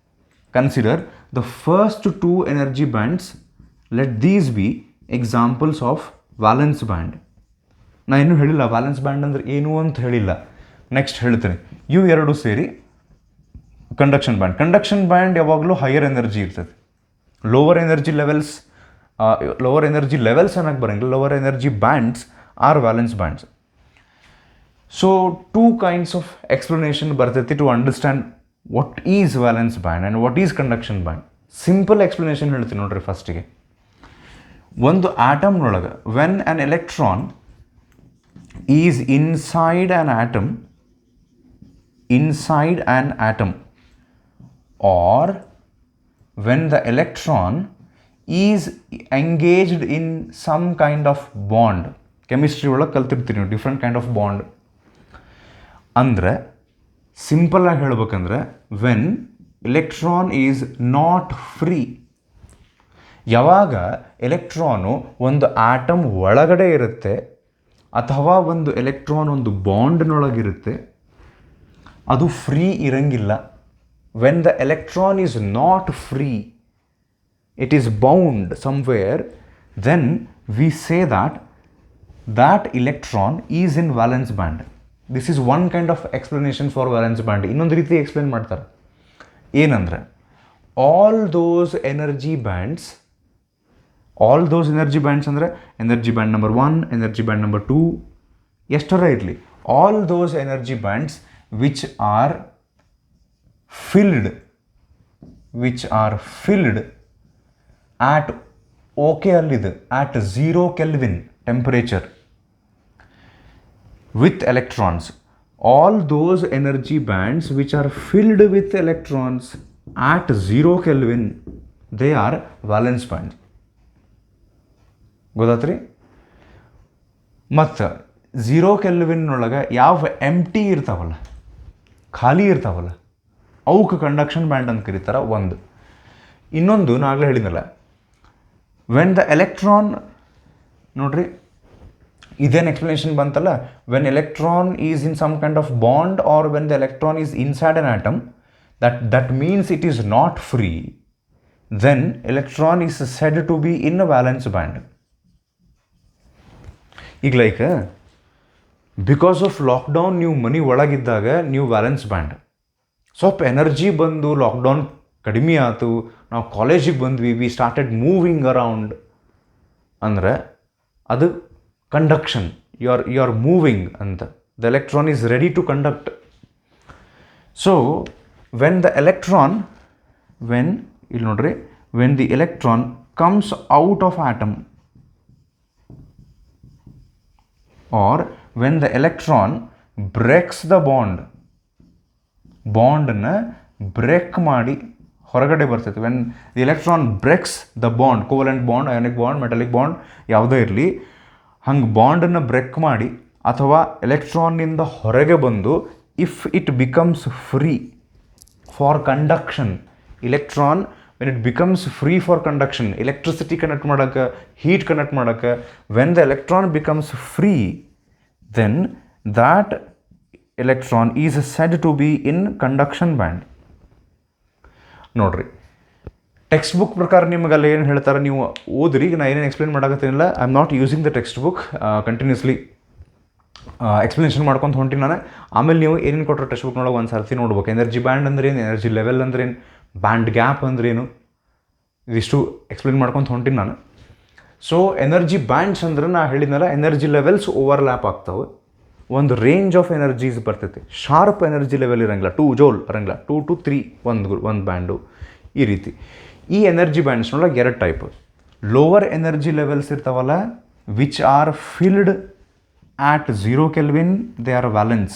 consider the first 2 energy bands. Let these be examples of valence band. ನಾನು ಇನ್ನೂ ಹೇಳಿಲ್ಲ ವ್ಯಾಲೆನ್ಸ್ ಬ್ಯಾಂಡ್ ಅಂದರೆ ಏನು ಅಂತ ಹೇಳಿಲ್ಲ, ನೆಕ್ಸ್ಟ್ ಹೇಳ್ತೀನಿ. ಇವು 2 ಸೇರಿ ಕಂಡಕ್ಷನ್ ಬ್ಯಾಂಡ್. ಕಂಡಕ್ಷನ್ ಬ್ಯಾಂಡ್ ಯಾವಾಗಲೂ ಹೈಯರ್ ಎನರ್ಜಿ ಇರ್ತದೆ. ಲೋವರ್ ಎನರ್ಜಿ ಲೆವೆಲ್ಸ್ ಅನ್ನೋಕ್ಕೆ ಬರೋಂಗಿಲ್ಲ. Lower energy bands are valence bands. So 2 kinds of explanation ಬರ್ತೈತಿ to understand what is valence band and what is conduction band. Simple explanation ಹೇಳ್ತೀನಿ ನೋಡ್ರಿ. ಫಸ್ಟಿಗೆ ಒಂದು ಆಟಮ್ನೊಳಗೆ when an electron is inside an atom or when the electron is engaged in some kind of bond. Chemistry ಒಳಗೆ ಕಲ್ತಿರ್ತೀರಿ ನೀವು, different kind of bond. ಅಂದರೆ ಸಿಂಪಲ್ಲಾಗಿ ಹೇಳ್ಬೇಕಂದ್ರೆ when electron is not free. ಯಾವಾಗ ಎಲೆಕ್ಟ್ರಾನು ಒಂದು ಆಟಮ್ ಒಳಗಡೆ ಇರುತ್ತೆ ಅಥವಾ ಒಂದು ಎಲೆಕ್ಟ್ರಾನ್ ಒಂದು ಬಾಂಡ್ನೊಳಗಿರುತ್ತೆ, ಅದು ಫ್ರೀ ಇರಂಗಿಲ್ಲ. When the electron is not free, it is bound somewhere, then we say that electron is in valence band. This is one kind of explanation for valence band. ಇನ್ನೊಂದು ರೀತಿ explain ಮಾಡ್ತಾರೆ. ಏನಂದರೆ all those energy bands ಅಂದರೆ energy band number 1, energy band number 2, ಎಷ್ಟರ ಇರಲಿ, all those energy bands which are filled at at 0 Kelvin temperature with electrons. All those energy bands which are filled with electrons at 0 Kelvin, they are valence bands. ಗೊತ್ತಾತ್ರಿ? ಮತ್ತು 0 Kelvin ಒಳಗೆ ಯಾವ ಎಂಟಿ ಇರ್ತಾವಲ್ಲ, ಖಾಲಿ ಇರ್ತಾವಲ್ಲ, ಅವಕ್ಕೆ conduction band ಅಂತ ಕರೀತಾರೆ. ಒಂದು. ಇನ್ನೊಂದು ನಾನು ಆಗಲೇ ಹೇಳಿದ್ನಲ್ಲ, ವೆನ್ ದ ಎಲೆಕ್ಟ್ರಾನ್, ನೋಡ್ರಿ ಇದೇನು ಎಕ್ಸ್ಪ್ಲನೇಷನ್ ಬಂತಲ್ಲ, when electron is in some kind of bond or when the electron is inside an atom, that means it is not free, then electron is said to be in a valence band. ಈಗ like because of lockdown ನೀವು ಮನೆ ಒಳಗಿದ್ದಾಗ ನೀವು valence band, ಸ್ವಲ್ಪ energy ಬಂದು lockdown ಕಡಿಮೆ ಆಯಿತು, ನಾವು ಕಾಲೇಜಿಗೆ ಬಂದ್ವಿ, ವಿ ಸ್ಟಾರ್ಟೆಡ್ ಮೂವಿಂಗ್ ಅರೌಂಡ್ ಅಂದರೆ ಅದು ಕಂಡಕ್ಷನ್. ಯು ಆರ್ ಮೂವಿಂಗ್ ಅಂತ. The electron is ready to conduct. So when the electron, ಇಲ್ಲಿ ನೋಡ್ರಿ, when the electron comes out of atom or when the electron breaks the ಬಾಂಡನ್ನು break ಮಾಡಿ ಹೊರಗಡೆ ಬರ್ತೈತೆ. When the electron breaks the bond, covalent bond, ionic bond, metallic bond ಯಾವುದೇ ಇರಲಿ, ಹಂಗೆ ಬಾಂಡನ್ನು break ಮಾಡಿ ಅಥವಾ ಎಲೆಕ್ಟ್ರಾನ್ನಿಂದ ಹೊರಗೆ ಬಂದು, if it becomes free for conduction, electron when it becomes free for conduction, electricity connect ಮಾಡೋಕ್ಕೆ, ಹೀಟ್ ಕನೆಕ್ಟ್ ಮಾಡೋಕ್ಕೆ, when the electron becomes free, then that electron is said to be in conduction band. ನೋಡ್ರಿ, textbook ಪ್ರಕಾರ ನಿಮಗೆಲ್ಲ ಏನು ಹೇಳ್ತಾರೆ ನೀವು ಓದ್ರಿ. ಈಗ ನಾನು ಏನೇನು ಎಕ್ಸ್ಪ್ಲೇನ್ ಮಾಡೋಕತ್ತೇನಿಲ್ಲ, I am not using the textbook continuously. Explanation ಮಾಡ್ಕೊತ ಹೊಂಟೀನಿ ನಾನು. ಆಮೇಲೆ ನೀವು ಏನೇನು ಕೊಟ್ಟರು ಟೆಕ್ಸ್ಟ್ ಬುಕ್ನೊಳಗೆ ಒಂದು ಸರ್ತಿ ನೋಡ್ಬೇಕು. ಎನರ್ಜಿ ಬ್ಯಾಂಡ್ ಅಂದ್ರೇನು, ಎನರ್ಜಿ ಲೆವೆಲ್ ಅಂದ್ರೇನು, ಬ್ಯಾಂಡ್ ಗ್ಯಾಪ್ ಅಂದ್ರೇನು, ಇದಿಷ್ಟು ಎಕ್ಸ್ಪ್ಲೇನ್ ಮಾಡ್ಕೊತ ಹೊಂಟೀನಿ ನಾನು. ಸೊ ಎನರ್ಜಿ ಬ್ಯಾಂಡ್ಸ್ ಅಂದ್ರೆ ನಾ ಹೇಳಿದ್ನಲ್ಲ, ಎನರ್ಜಿ ಲೆವೆಲ್ಸ್ ಓವರ್ಲ್ಯಾಪ್ ಆಗ್ತಾವೆ. ಒಂದು ರೇಂಜ್ ಆಫ್ ಎನರ್ಜೀಸ್ ಬರ್ತೈತಿ. ಶಾರ್ಪ್ ಎನರ್ಜಿ ಲೆವೆಲ್ ಇರಂಗಿಲ್ಲ, 2 ಜೌಲ್ ಇರಂಗಿಲ್ಲ, 2 to 3 ಒಂದು ಬ್ಯಾಂಡು ಈ ರೀತಿ. ಈ ಎನರ್ಜಿ ಬ್ಯಾಂಡ್ಸ್ನೊಳಗೆ 2 ಟೈಪ್. ಲೋವರ್ ಎನರ್ಜಿ ಲೆವೆಲ್ಸ್ ಇರ್ತಾವಲ್ಲ, which are filled at 0 Kelvin, they are valence.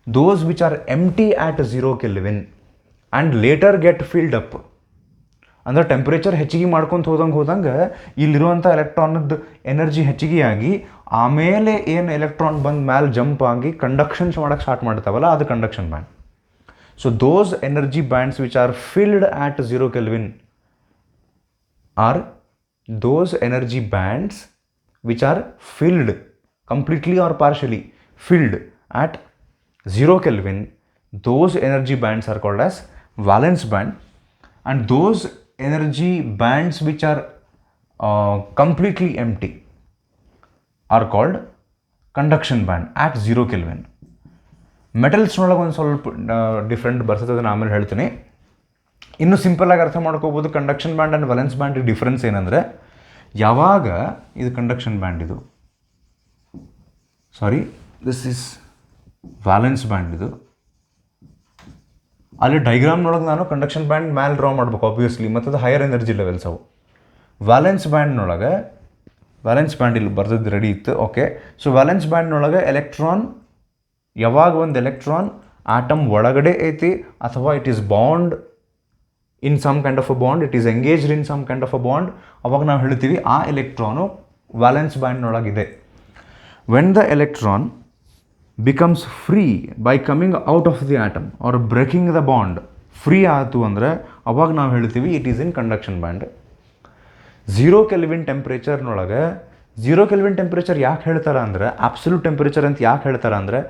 Those which are empty at 0 Kelvin and later get filled up. ಅಂದರೆ ಟೆಂಪ್ರೇಚರ್ ಹೆಚ್ಚಿಗೆ ಮಾಡ್ಕೊತ ಹೋದಂಗೆ ಇಲ್ಲಿರುವಂಥ ಎಲೆಕ್ಟ್ರಾನದ್ದು ಎನರ್ಜಿ ಹೆಚ್ಚಿಗೆ ಆಗಿ ಆಮೇಲೆ ಏನು ಎಲೆಕ್ಟ್ರಾನ್ ಬಂದು ಮ್ಯಾಲೆ ಜಂಪ್ ಆಗಿ ಕಂಡಕ್ಷನ್ಸ್ ಮಾಡೋಕ್ಕೆ ಸ್ಟಾರ್ಟ್ ಮಾಡ್ತಾವಲ್ಲ, ಅದು conduction band. So those energy bands which are filled at 0 Kelvin are those energy bands which are filled completely or partially filled at 0 Kelvin. Those energy bands are called as valence band, and those energy bands which are completely empty are called conduction band at 0 Kelvin. ಮೆಟಲ್ಸ್ನೊಳಗೆ ಒಂದು ಸ್ವಲ್ಪ different ಬರ್ತದೆ, ಅದನ್ನು ಆಮೇಲೆ ಹೇಳ್ತೀನಿ. ಇನ್ನೂ ಸಿಂಪಲ್ಲಾಗಿ ಅರ್ಥ ಮಾಡ್ಕೋಬೋದು conduction band and valence band difference ಏನಂದರೆ, ಯಾವಾಗ ಇದು ಕಂಡಕ್ಷನ್ ಬ್ಯಾಂಡ್, ಇದು ದಿಸ್ ಈಸ್ ವ್ಯಾಲೆನ್ಸ್ ಬ್ಯಾಂಡ್. ಇದು ಅಲ್ಲಿ ಡೈಗ್ರಾಮ್ನೊಳಗೆ ನಾನು ಕಂಡಕ್ಷನ್ ಬ್ಯಾಂಡ್ ಮ್ಯಾಲೆ ಡ್ರಾ ಮಾಡ್ಬೇಕು ಆಬ್ವಿಯಸ್ಲಿ, ಮತ್ತು ಅದು ಹೈಯರ್ ಎನರ್ಜಿ ಲೆವೆಲ್ಸ್ ಅವು. ವ್ಯಾಲೆನ್ಸ್ ಬ್ಯಾಂಡ್ನೊಳಗೆ, ವ್ಯಾಲೆನ್ಸ್ ಬ್ಯಾಂಡ್ ಇಲ್ಲಿ ಬರ್ದದ್ದು ರೆಡಿ ಇತ್ತು, ಓಕೆ. ಸೊ ವ್ಯಾಲೆನ್ಸ್ ಬ್ಯಾಂಡ್ನೊಳಗೆ ಎಲೆಕ್ಟ್ರಾನ್, ಯಾವಾಗ ಒಂದು ಎಲೆಕ್ಟ್ರಾನ್ ಆಟಮ್ ಒಳಗಡೆ ಐತಿ ಅಥವಾ it is bond in some kind of a bond, it is engaged in some kind of a bond, ಅವಾಗ ನಾವು ಹೇಳ್ತೀವಿ ಆ ಎಲೆಕ್ಟ್ರಾನು ವ್ಯಾಲೆನ್ಸ್ ಬ್ಯಾಂಡ್ನೊಳಗಿದೆ. When the electron becomes free by coming out of the atom or breaking the bond, free ಆಯಿತು ಅಂದರೆ ಅವಾಗ ನಾವು ಹೇಳ್ತೀವಿ it is in conduction band. 0 Kelvin ಟೆಂಪ್ರೇಚರ್ನೊಳಗೆ, 0 Kelvin temperature ಯಾಕೆ ಹೇಳ್ತಾರೆ ಅಂದರೆ, ಅಬ್ಸಲ್ಯೂಟ್ ಟೆಂಪ್ರೇಚರ್ ಅಂತ ಯಾಕೆ ಹೇಳ್ತಾರೆ ಅಂದರೆ,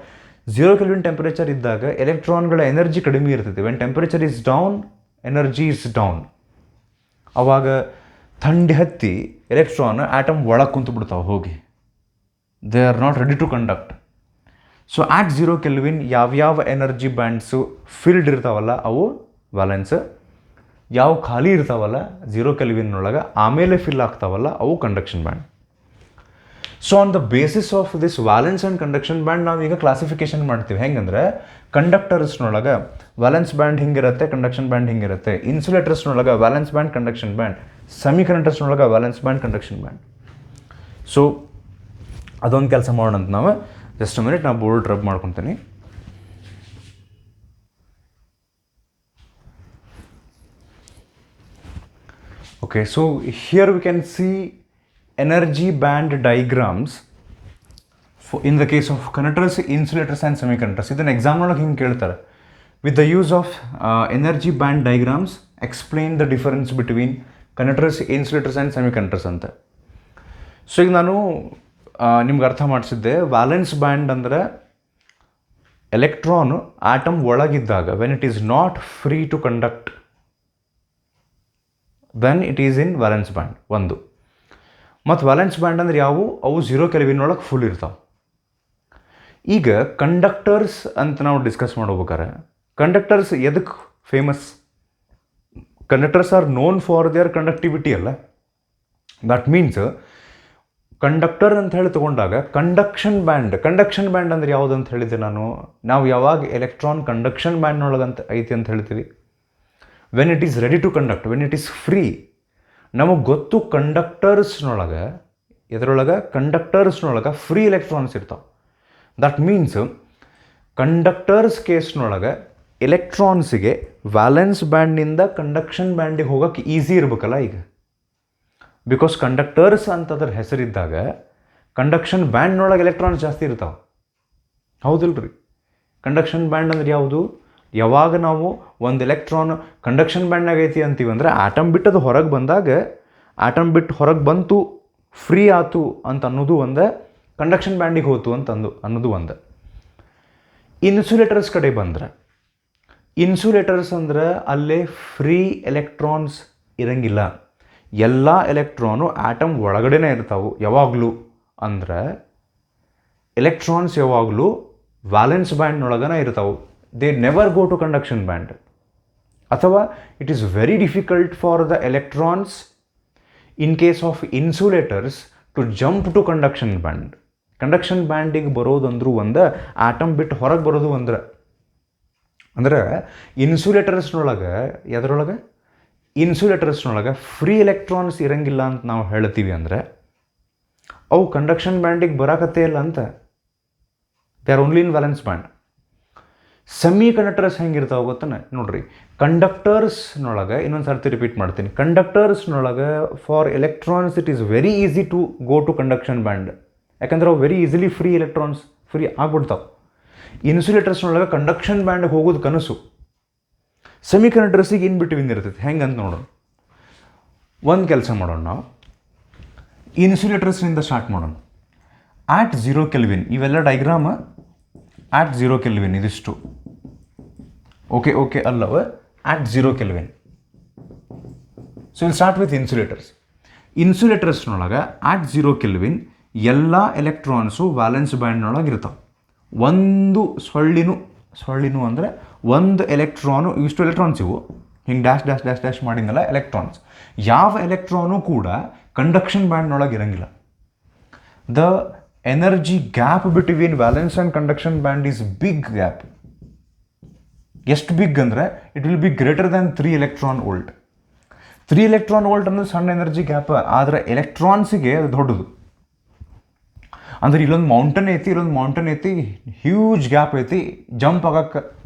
0 Kelvin ಟೆಂಪ್ರೇಚರ್ ಇದ್ದಾಗ ಎಲೆಕ್ಟ್ರಾನ್ಗಳ ಎನರ್ಜಿ ಕಡಿಮೆ ಇರ್ತೈತಿ. When temperature is down, energy is down. ಅವಾಗ ಥಂಡಿ ಹತ್ತಿ ಎಲೆಕ್ಟ್ರಾನ್ ಆಟಮ್ ಒಳಗೆ ಕುಂತು ಬಿಡ್ತಾವೆ ಹೋಗಿ, they are not ready to conduct. So at 0 Kelvin ಯಾವ್ಯಾವ ಎನರ್ಜಿ ಬ್ಯಾಂಡ್ಸು ಫಿಲ್ಡ್ ಇರ್ತಾವಲ್ಲ ಅವು ವ್ಯಾಲೆನ್ಸ್, ಯಾವ ಖಾಲಿ ಇರ್ತಾವಲ್ಲ 0 Kelvinನೊಳಗೆ ಆಮೇಲೆ ಫಿಲ್ ಆಗ್ತಾವಲ್ಲ ಅವು conduction band. So on the basis of this valence and conduction band ನಾವೀಗ ಕ್ಲಾಸಿಫಿಕೇಶನ್ ಮಾಡ್ತೀವಿ. ಹೆಂಗಂದ್ರೆ ಕಂಡಕ್ಟರ್ಸ್ನೊಳಗೆ ವ್ಯಾಲೆನ್ಸ್ ಬ್ಯಾಂಡ್ ಹಿಂಗಿರುತ್ತೆ, ಕಂಡಕ್ಷನ್ ಬ್ಯಾಂಡ್ ಹಿಂಗಿರುತ್ತೆ. ಇನ್ಸುಲೇಟರ್ಸ್ನೊಳಗೆ ವ್ಯಾಲೆನ್ಸ್ ಬ್ಯಾಂಡ್, ಕಂಡಕ್ಷನ್ ಬ್ಯಾಂಡ್. ಸೆಮಿಕಂಡಕ್ಟರ್ಸ್ನೊಳಗೆ valence band, conduction band. So ಅದೊಂದು ಕೆಲಸ ಮಾಡೋಣ ಅಂತ ನಾವು. ಜಸ್ಟ್ ಮಿನಿಟ್, ನಾವು ಬೋರ್ಡ್ ರಬ್ ಮಾಡ್ಕೊತೀನಿ. Okay, so here we can see energy band diagrams in the case of conductors, insulators and semiconductors. ಇದನ್ನು ಎಕ್ಸಾಮ್ನೊಳಗೆ ಹಿಂಗೆ ಕೇಳ್ತಾರೆ. With the use of energy band diagrams explain the difference between conductors, insulators and semiconductors ಅಂತ. So ಈಗ ನಾನು ನಿಮ್ಗೆ ಅರ್ಥ ಮಾಡಿಸಿದ್ದೆ. ವ್ಯಾಲೆನ್ಸ್ ಬ್ಯಾಂಡ್ ಅಂದರೆ ಎಲೆಕ್ಟ್ರಾನು ಆಟಮ್ ಒಳಗಿದ್ದಾಗ, when it is not free to conduct, then it is in valence band ಒಂದು. ಮತ್ತು ವ್ಯಾಲೆನ್ಸ್ ಬ್ಯಾಂಡ್ ಅಂದರೆ ಯಾವುವು, ಅವು 0 Kelvin ಒಳಗೆ ಫುಲ್ ಇರ್ತಾವೆ. ಈಗ ಕಂಡಕ್ಟರ್ಸ್ ಅಂತ ನಾವು ಡಿಸ್ಕಸ್ ಮಾಡ್ಬೇಕಾರೆ, ಕಂಡಕ್ಟರ್ಸ್ ಎದಕ್ಕೆ famous? Conductors are known for there conductivity ಅಲ್ಲ. ದಟ್ ಮೀನ್ಸ್ ಕಂಡಕ್ಟರ್ ಅಂತ ಹೇಳಿ ತೊಗೊಂಡಾಗ ಕಂಡಕ್ಷನ್ ಬ್ಯಾಂಡ್ ಅಂದರೆ ಯಾವುದು ಅಂತ ಹೇಳಿದೆ ನಾನು. ನಾವು ಯಾವಾಗ ಎಲೆಕ್ಟ್ರಾನ್ ಕಂಡಕ್ಷನ್ ಬ್ಯಾಂಡ್ನೊಳಗಂತ ಐತಿ ಅಂತ ಹೇಳ್ತೀವಿ, when it is ready to conduct, when it is free. ನಮಗೆ ಗೊತ್ತು ಕಂಡಕ್ಟರ್ಸ್ನೊಳಗೆ, ಇದರೊಳಗೆ ಕಂಡಕ್ಟರ್ಸ್ನೊಳಗೆ ಫ್ರೀ ಎಲೆಕ್ಟ್ರಾನ್ಸ್ ಇರ್ತಾವೆ. ದಟ್ ಮೀನ್ಸ್ ಕಂಡಕ್ಟರ್ಸ್ ಕೇಸ್ನೊಳಗೆ ಎಲೆಕ್ಟ್ರಾನ್ಸಿಗೆ ವ್ಯಾಲೆನ್ಸ್ ಬ್ಯಾಂಡ್ನಿಂದ ಕಂಡಕ್ಷನ್ ಬ್ಯಾಂಡಿಗೆ ಹೋಗೋಕ್ಕೆ ಈಸಿ ಇರಬೇಕಲ್ಲ ಈಗ. ಬಿಕಾಸ್ ಕಂಡಕ್ಟರ್ಸ್ ಅಂತದ್ರ ಹೆಸರಿದ್ದಾಗ ಕಂಡಕ್ಷನ್ ಬ್ಯಾಂಡ್ನೊಳಗೆ ಎಲೆಕ್ಟ್ರಾನ್ಸ್ ಜಾಸ್ತಿ ಇರ್ತಾವೆ, ಹೌದಿಲ್ರಿ? ಕಂಡಕ್ಷನ್ ಬ್ಯಾಂಡ್ ಅಂದ್ರೆ ಯಾವುದು? ಯಾವಾಗ ನಾವು ಒಂದು ಎಲೆಕ್ಟ್ರಾನ್ ಕಂಡಕ್ಷನ್ ಬ್ಯಾಂಡ್ನಾಗ ಐತಿ ಅಂತೀವಿ ಅಂದರೆ ಆಟಮ್ ಬಿಟ್ಟು ಅದು ಹೊರಗೆ ಬಂದಾಗ, ಆಟಮ್ ಬಿಟ್ಟು ಹೊರಗೆ ಬಂತು, ಫ್ರೀ ಆತು ಅಂತ ಅನ್ನೋದು ಒಂದು, ಕಂಡಕ್ಷನ್ ಬ್ಯಾಂಡಿಗೆ ಹೋತು ಅಂತ ಅನ್ನೋದು ಒಂದು. ಇನ್ಸುಲೇಟರ್ಸ್ ಕಡೆ ಬಂದರೆ, ಇನ್ಸುಲೇಟರ್ಸ್ ಅಂದ್ರೆ ಅಲ್ಲೇ ಫ್ರೀ ಎಲೆಕ್ಟ್ರಾನ್ಸ್ ಇರಂಗಿಲ್ಲ. ಎಲ್ಲ ಎಲೆಕ್ಟ್ರಾನು ಆಟಮ್ ಒಳಗಡೆನೇ ಇರ್ತಾವೆ ಯಾವಾಗಲೂ. ಅಂದ್ರೆ ಎಲೆಕ್ಟ್ರಾನ್ಸ್ ಯಾವಾಗಲೂ ವ್ಯಾಲೆನ್ಸ್ ಬ್ಯಾಂಡ್ನೊಳಗನ ಇರ್ತಾವೆ. They never go to conduction band. ಅಥವಾ it is very difficult for the electrons in case of insulators to jump to conduction band. Conduction ಬ್ಯಾಂಡಿಗೆ ಬರೋದಂದ್ರೂ ಒಂದು, ಆಟಮ್ ಬಿಟ್ಟು ಹೊರಗೆ ಬರೋದು ಅಂದ್ರೆ ಇನ್ಸುಲೇಟರ್ಸ್ನೊಳಗೆ, ಎದರೊಳಗೆ ಇನ್ಸುಲೇಟರ್ಸ್ನೊಳಗೆ ಫ್ರೀ ಎಲೆಕ್ಟ್ರಾನ್ಸ್ ಇರಂಗಿಲ್ಲ ಅಂತ ನಾವು ಹೇಳ್ತೀವಿ. ಅಂದರೆ ಅವು ಕಂಡಕ್ಷನ್ ಬ್ಯಾಂಡಿಗೆ ಬರಾಕತ್ತೇ ಇಲ್ಲ ಅಂತ. They are only in valence band. Semiconductors ಹೆಂಗಿರ್ತಾವೆ ಗೊತ್ತಾನೆ ನೋಡ್ರಿ. ಕಂಡಕ್ಟರ್ಸ್ನೊಳಗೆ, ಇನ್ನೊಂದು ಸರ್ತಿ ರಿಪೀಟ್ ಮಾಡ್ತೀನಿ, ಕಂಡಕ್ಟರ್ಸ್ನೊಳಗೆ for electrons it is very easy to go to conduction band. ಯಾಕಂದ್ರೆ ಅವು very easily free electrons free ಆಗ್ಬಿಡ್ತಾವೆ. ಇನ್ಸುಲೇಟರ್ಸ್ನೊಳಗೆ ಕಂಡಕ್ಷನ್ ಬ್ಯಾಂಡ್ಗೆ ಹೋಗೋದು ಕನಸು. ಸೆಮಿ ಕಂಡಕ್ಟರ್ಸಿಗೆ ಇನ್ ಬಿಟ್ವೀನ್ ಇರ್ತೈತೆ. ಹೆಂಗೆ ಅಂತ ನೋಡೋಣ. ಒಂದು ಕೆಲಸ ಮಾಡೋಣ, ನಾವು ಇನ್ಸುಲೇಟರ್ಸ್ನಿಂದ ಸ್ಟಾರ್ಟ್ ಮಾಡೋಣ. ಆಟ್ 0 ಕೆಲ್ವಿನ್, ಇವೆಲ್ಲ ಡೈಗ್ರಾಮ್ ಆಟ್ 0 ಕೆಲ್ವಿನ್ ಇದಿಷ್ಟು. ಓಕೆ ಅಲ್ಲವ, at 0 Kelvin. So will start with insulators. ಇನ್ಸುಲೇಟರ್ಸ್ನೊಳಗೆ ಆಟ್ 0 ಕೆಲ್ವಿನ್ ಎಲ್ಲ ಎಲೆಕ್ಟ್ರಾನ್ಸು ವ್ಯಾಲೆನ್ಸ್ ಬ್ಯಾಂಡ್ನೊಳಗೆ ಇರ್ತಾವೆ. ಒಂದು ಸೊಳ್ಳಿನೂ ಅಂದರೆ ಒಂದು ಎಲೆಕ್ಟ್ರಾನು, ಇಷ್ಟು ಎಲೆಕ್ಟ್ರಾನ್ಸ್ ಇವು ಹಿಂಗೆ ಡ್ಯಾಶ್ ಡ್ಯಾಶ್ ಡ್ಯಾಶ್ ಡ್ಯಾಶ್ ಮಾಡಿದ್ನಲ್ಲ ಎಲೆಕ್ಟ್ರಾನ್ಸ್, ಯಾವ ಎಲೆಕ್ಟ್ರಾನು ಕೂಡ ಕಂಡಕ್ಷನ್ ಬ್ಯಾಂಡ್ನೊಳಗೆ ಇರಂಗಿಲ್ಲ. The energy gap between valence and conduction band is big gap. ಎಷ್ಟು ಬಿಗ್ ಅಂದರೆ it will be greater than 3 electron volt. 3 electron volt ಅನ್ನೋದು ಸಣ್ಣ ಎನರ್ಜಿ ಗ್ಯಾಪ್, ಆದರೆ ಎಲೆಕ್ಟ್ರಾನ್ಸಿಗೆ ಅದು ದೊಡ್ಡದು. ಅಂದ್ರೆ ಇಲ್ಲೊಂದು ಮೌಂಟನ್ ಐತಿ, ಹ್ಯೂಜ್ ಗ್ಯಾಪ್ ಐತಿ, ಜಂಪ್ ಆಗಕ್ಕೆ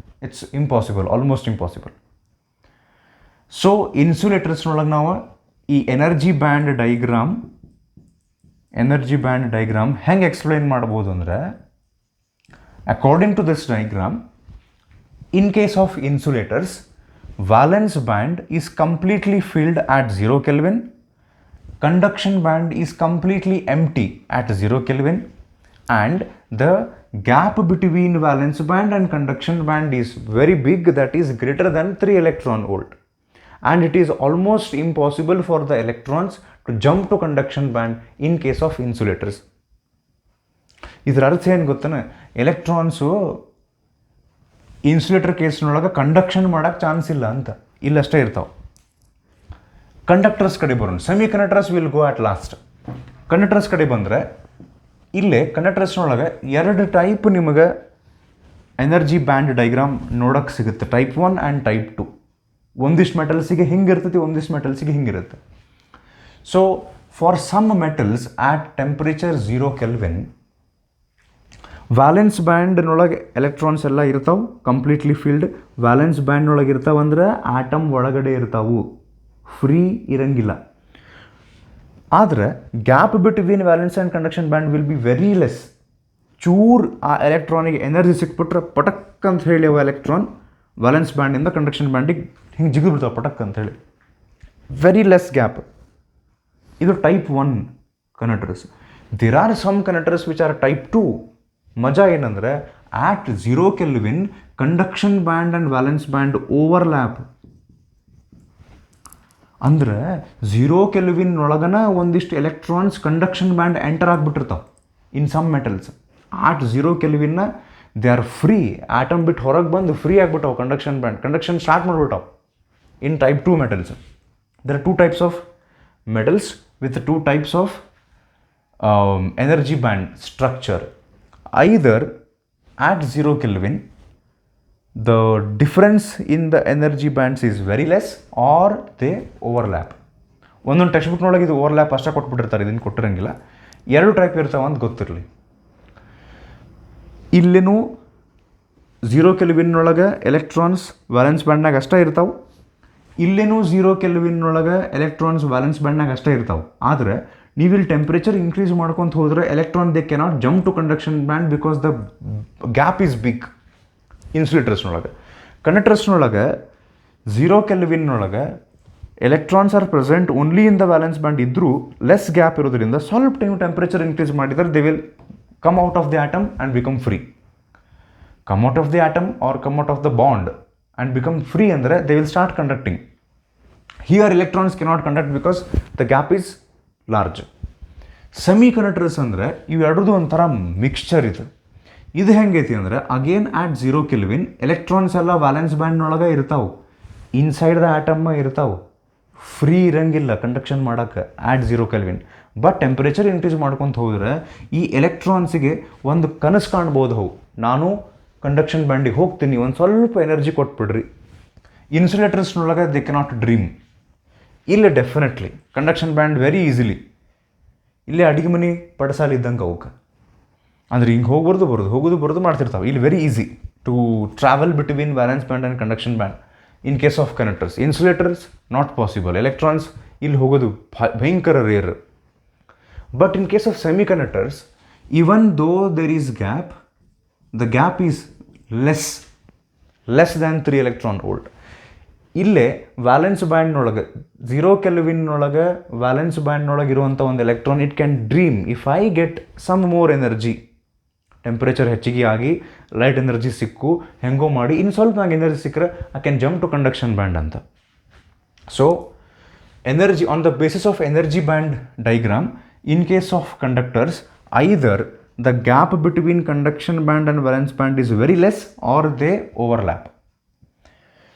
it's impossible, almost impossible. So ಇನ್ಸುಲೇಟರ್ಸ್ನೊಳಗೆ ನಾವು ಈ ಎನರ್ಜಿ ಬ್ಯಾಂಡ್ ಡೈಗ್ರಾಮ್ ಹೆಂಗೆ ಎಕ್ಸ್ಪ್ಲೈನ್ ಮಾಡ್ಬೋದು ಅಂದರೆ, according to this diagram, in case of insulators, valence band is completely filled at 0 Kelvin, conduction band is completely empty at 0 Kelvin, and the gap between valence band and conduction band is very big, that is greater than 3 electron volt, and it is almost impossible for the electrons to jump to conduction band in case of insulators. ಇದರ ಅರ್ಥ ಏನು ಗೊತ್ತಾನೆ, electrons insulator ಕೇಸ್ನೊಳಗೆ conduction ಮಾಡೋಕ್ಕೆ chance ಇಲ್ಲ ಅಂತ, ಇಲ್ಲಷ್ಟೇ ಇರ್ತಾವೆ. Conductors ಕಡೆ ಬರೋಣ. Semi conductors will go at last. Conductors ಕಡೆ ಬಂದರೆ, ಇಲ್ಲೇ ಕಂಡಕ್ಟರ್ಸ್ನೊಳಗೆ 2 ಟೈಪ್ ನಿಮಗೆ ಎನರ್ಜಿ ಬ್ಯಾಂಡ್ ಡೈಗ್ರಾಮ್ ನೋಡೋಕ್ಕೆ ಸಿಗುತ್ತೆ, ಟೈಪ್ 1 ಆ್ಯಂಡ್ ಟೈಪ್ 2. ಒಂದಿಷ್ಟು ಮೆಟಲ್ಸಿಗೆ ಹಿಂಗಿರ್ತೈತಿ, ಒಂದಿಷ್ಟು ಮೆಟಲ್ಸಿಗೆ ಹಿಂಗಿರುತ್ತೆ. So for some metals at temperature 0 Kelvin, valence ಬ್ಯಾಂಡ್ನೊಳಗೆ ಎಲೆಕ್ಟ್ರಾನ್ಸ್ ಎಲ್ಲ ಇರ್ತಾವೆ ಕಂಪ್ಲೀಟ್ಲಿ ಫಿಲ್ಡ್. ವ್ಯಾಲೆನ್ಸ್ ಬ್ಯಾಂಡ್ನೊಳಗೆ ಇರ್ತಾವಂದ್ರೆ ಆಟಮ್ ಒಳಗಡೆ ಇರ್ತಾವು, ಫ್ರೀ ಇರಂಗಿಲ್ಲ. ಆದರೆ gap between valence and conduction band will be very less. ಚೂರ್ ಆ ಎಲೆಕ್ಟ್ರಾನಿಗೆ ಎನರ್ಜಿ ಸಿಕ್ಬಿಟ್ರೆ ಪಟಕ್ ಅಂತ ಹೇಳಿ ಅವು ಎಲೆಕ್ಟ್ರಾನ್ ವ್ಯಾಲೆನ್ಸ್ ಬ್ಯಾಂಡಿಂದ ಕಂಡಕ್ಷನ್ ಬ್ಯಾಂಡಿಗೆ ಹಿಂಗೆ ಜಿಗಿದು ಬಿಡ್ತಾವೆ ಪಟಕ್ ಅಂತ ಹೇಳಿ. Very less gap. ಇದು type 1 conductors. There are some conductors which are type 2. ಮಜಾ ಏನಂದರೆ, at 0 Kelvin conduction band and valence band overlap. ಅಂದರೆ 0 ಕೆಲ್ವಿನ್ ಒಳಗನ ಒಂದಿಷ್ಟು ಎಲೆಕ್ಟ್ರಾನ್ಸ್ ಕಂಡಕ್ಷನ್ ಬ್ಯಾಂಡ್ ಎಂಟರ್ ಆಗಿಬಿಟ್ಟಿರ್ತಾವೆ ಇನ್ ಸಮ್ ಮೆಟಲ್ಸ್. ಆಟ್ 0 ಕೆಲ್ವಿನ್ನ ದೇ ಆರ್ ಫ್ರೀ, ಆಟಮ್ ಬಿಟ್ಟು ಹೊರಗೆ ಬಂದು ಫ್ರೀ ಆಗಿಬಿಟ್ಟವು ಕಂಡಕ್ಷನ್ ಸ್ಟಾರ್ಟ್ ಮಾಡಿಬಿಟ್ಟವು in type 2 metals. There are 2 types of metals with 2 types of energy band structure. Either at 0 Kelvin the difference in the energy bands is very less or they overlap. ಒಂದೊಂದು text ಬುಕ್ನೊಳಗೆ ಇದು overlap ಅಷ್ಟೇ ಕೊಟ್ಬಿಟ್ಟಿರ್ತಾರೆ, ಇದನ್ನು ಕೊಟ್ಟಿರಂಗಿಲ್ಲ. 2 type ಇರ್ತಾವೆ ಅಂತ ಗೊತ್ತಿರಲಿ. ಇಲ್ಲೇನೂ 0 ಕೆಲ್ವಿನ್ನೊಳಗೆ electrons valence ಬ್ಯಾಂಡ್ನಾಗ ಅಷ್ಟೇ ಇರ್ತಾವೆ, ಇಲ್ಲೇನೂ 0 ಕೆಲ್ವಿನ್ನೊಳಗೆ ಎಲೆಕ್ಟ್ರಾನ್ಸ್ ವ್ಯಾಲೆನ್ಸ್ ಬ್ಯಾಂಡ್ನಾಗ ಅಷ್ಟೇ ಇರ್ತಾವೆ. ಆದರೆ ನೀವು ಇಲ್ಲಿ ಟೆಂಪ್ರೇಚರ್ ಇನ್ಕ್ರೀಸ್ ಮಾಡ್ಕೊತ ಹೋದರೆ electron they cannot jump to conduction band because the gap is big. ಇನ್ಸುಲೇಟರ್ಸ್ನೊಳಗೆ, ಕಂಡಕ್ಟರ್ಸ್ನೊಳಗೆ 0 ಕೆಲ್ವಿನ್ನೊಳಗೆ electrons are present only in the valence band ಇದ್ದರೂ ಲೆಸ್ ಗ್ಯಾಪ್ ಇರೋದ್ರಿಂದ ಸ್ವಲ್ಪ ಟೆಂಪ್ರೇಚರ್ ಇನ್ಕ್ರೀಸ್ ಮಾಡಿದರೆ they will come out of the atom and become free. Come out of the atom or come out of the bond and become free ಅಂದರೆ they will start conducting. Here electrons cannot conduct because the gap is large. Semi conductors ಅಂದರೆ ಇವೆರಡರದ್ದು ಒಂಥರ mixture ಇದು. ಇದು ಹೆಂಗೈತಿ ಅಂದರೆ again ಆಟ್ 0 kelvin electrons ಎಲ್ಲ valence ಬ್ಯಾಂಡ್ನೊಳಗೆ ಇರ್ತಾವೆ, ಇನ್ಸೈಡ್ ದ ಆಟಮ್ಮ ಇರ್ತಾವೆ, ಫ್ರೀ ಇರಂಗಿಲ್ಲ ಕಂಡಕ್ಷನ್ ಮಾಡೋಕ್ಕೆ ಆಟ್ 0 ಕೆಲ್ವಿನ್. ಬಟ್ ಟೆಂಪ್ರೇಚರ್ ಇನ್ಕ್ರೀಸ್ ಮಾಡ್ಕೊತ ಹೋದ್ರೆ ಈ ಎಲೆಕ್ಟ್ರಾನ್ಸಿಗೆ ಒಂದು ಕನಸು ಕಾಣ್ಬೋದು. ಅವು ನಾನು ಕಂಡಕ್ಷನ್ ಬ್ಯಾಂಡಿಗೆ ಹೋಗ್ತೀನಿ, ಒಂದು ಸ್ವಲ್ಪ ಎನರ್ಜಿ ಕೊಟ್ಬಿಡ್ರಿ. ಇನ್ಸುಲೇಟರ್ಸ್ನೊಳಗೆ ದೇ ಕೆನಾಟ್ ಡ್ರೀಮ್. ಇಲ್ಲಿ definitely conduction band very easily ಇಲ್ಲೇ ಅಡುಗೆ ಮನೆ ಪಡಸಾಲ ಇದ್ದಂಗೆ ಅವಕ್ಕೆ ಅಂದ್ರೆ ಹಿಂಗೆ ಹೋಗೋದು ಬರೋದು ಮಾಡ್ತಿರ್ತಾವೆ. ಇಲ್ಲಿ very easy to travel between valence band and conduction band in case of conductors. Insulators not possible. Electrons ಇಲ್ಲಿ ಹೋಗೋದು ಭಯಂಕರ rare. But in case of semiconductors, even though there is gap, the gap is less than 3 electron volt. ಇಲ್ಲೇ valence ಬ್ಯಾಂಡ್ನೊಳಗೆ 0 ಕೆಲ್ವಿನ್ನೊಳಗೆ valence ಬ್ಯಾಂಡ್ನೊಳಗೆ ಇರುವಂಥ ಒಂದು electron it can dream if I get some more energy, temperature ಹೆಚ್ಚಿಗೆ ಆಗಿ light energy ಸಿಕ್ಕು ಹೆಂಗೋ ಮಾಡಿ ಇನ್ನು ಸ್ವಲ್ಪ ನಂಗೆ ಎನರ್ಜಿ ಸಿಕ್ಕರೆ I can jump to conduction band ಅಂತ. So energy on the basis of energy band diagram in case of conductors either the gap between conduction band and valence band is very less or they overlap.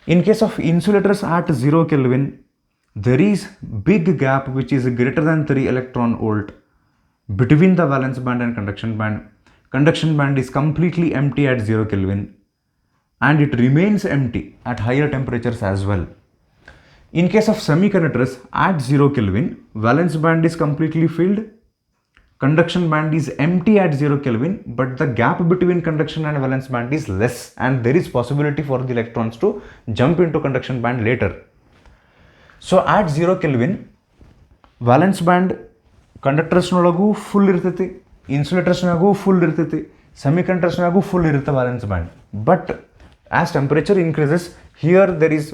In case of insulators at 0 Kelvin, there is big gap which is greater than 3 electron volt between the valence band and conduction band. Conduction band is completely empty at 0 Kelvin and it remains empty at higher temperatures as well. In case of semiconductors at 0 Kelvin, valence band is completely filled. Conduction band is empty at 0 Kelvin, but the gap between conduction and valence band is less and there is possibility for the electrons to jump into conduction band later. So at 0 Kelvin, valence band conductorsನೊಳಗೂ full ಇರ್ತೈತಿ, ಇನ್ಸುಲೇಟರ್ಸ್ನಾಗೂ full ಇರ್ತೈತಿ, ಸೆಮಿಕಂಡಕ್ಟರ್ಸ್ನಾಗೂ full ಇರುತ್ತೆ valence band. But as temperature increases, here there is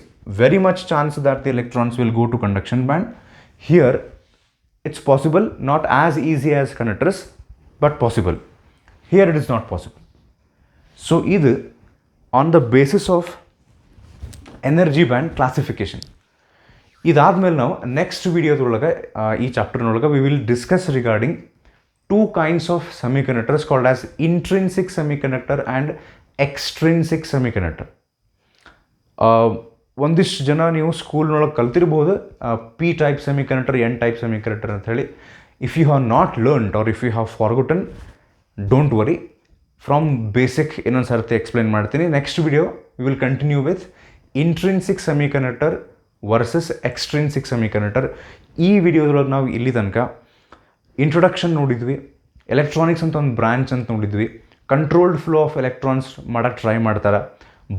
very much chance that the electrons will go to conduction band. Here it's possible, not as easy as conductors, but possible. Here it is not possible. So either on the basis of energy band classification. ಇದಾದ್ಮೇಲೆ ನಾವು next ವಿಡಿಯೋದೊಳಗೆ ಈ ಚಾಪ್ಟರ್ನೊಳಗೆ we will discuss regarding 2 kinds of semiconductors called as intrinsic semiconductor and extrinsic semiconductor. ಒಂದಿಷ್ಟು ಜನ ನೀವು ಸ್ಕೂಲ್ನೊಳಗೆ ಕಲ್ತಿರ್ಬೋದು P type semiconductor, N type semiconductor ಅಂತ ಹೇಳಿ. If you have not learned or if you have forgotten, don't worry, from basic ಇನ್ನೊಂದು ಸರ್ತಿ explain ಮಾಡ್ತೀನಿ. Next video we will continue with intrinsic semiconductor versus extrinsic semiconductor. ಈ ವಿಡಿಯೋದೊಳಗೆ ನಾವು ಇಲ್ಲಿ ತನಕ ಇಂಟ್ರೊಡಕ್ಷನ್ ನೋಡಿದ್ವಿ, ಎಲೆಕ್ಟ್ರಾನಿಕ್ಸ್ ಅಂತ ಒಂದು ಬ್ರಾಂಚ್ ಅಂತ ನೋಡಿದ್ವಿ, ಕಂಟ್ರೋಲ್ಡ್ ಫ್ಲೋ ಆಫ್ ಎಲೆಕ್ಟ್ರಾನ್ಸ್ ಮಾಡೋಕ್ಕೆ ಟ್ರೈ ಮಾಡ್ತಾರೆ,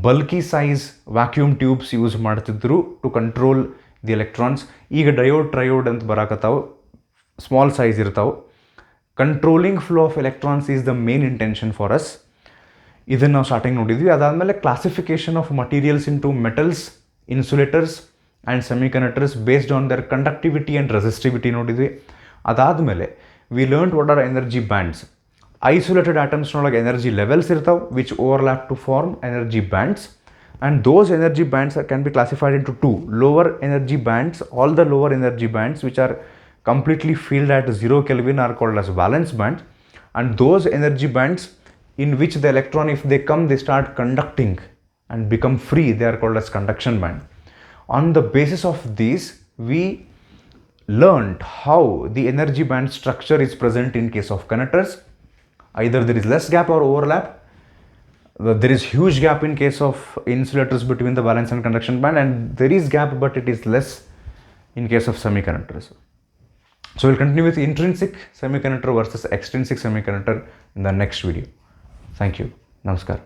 bulky size vacuum tubes use ಮಾಡ್ತಿದ್ರು ಟು ಕಂಟ್ರೋಲ್ ದಿ ಎಲೆಕ್ಟ್ರಾನ್ಸ್. ಈಗ ಟ್ರಯೋಡ್ ಅಂತ ಬರಾಕತ್ತಾವು, ಸ್ಮಾಲ್ ಸೈಜ್ ಇರ್ತಾವೆ. Controlling flow of electrons is the main intention for us. ಇದನ್ನು ನಾವು ಸ್ಟಾರ್ಟಿಂಗ್ ನೋಡಿದ್ವಿ. ಅದಾದಮೇಲೆ classification of materials into metals, insulators and semiconductors based on their conductivity and resistivity ನೋಡಿದ್ವಿ. ಅದಾದಮೇಲೆ we learn what are energy bands. Isolated ಆಟಮ್ಸ್ನೊಳಗೆ energy levels ಇರ್ತಾವೆ which overlap to form energy bands, and those energy bands can be classified into 2 lower energy bands. All the lower energy bands which are completely filled at 0 Kelvin are called as valence band, and those energy bands in which the electron, if they come, they start conducting and become free, they are called as conduction band. On the basis of these, we learned how the energy band structure is present in case of conductors. Either there is less gap or overlap. There is huge gap in case of insulators between the valence and conduction band, and there is gap but it is less in case of semiconductors. So we'll continue with intrinsic semiconductor versus extrinsic semiconductor in the next video. Thank you. Namaskar.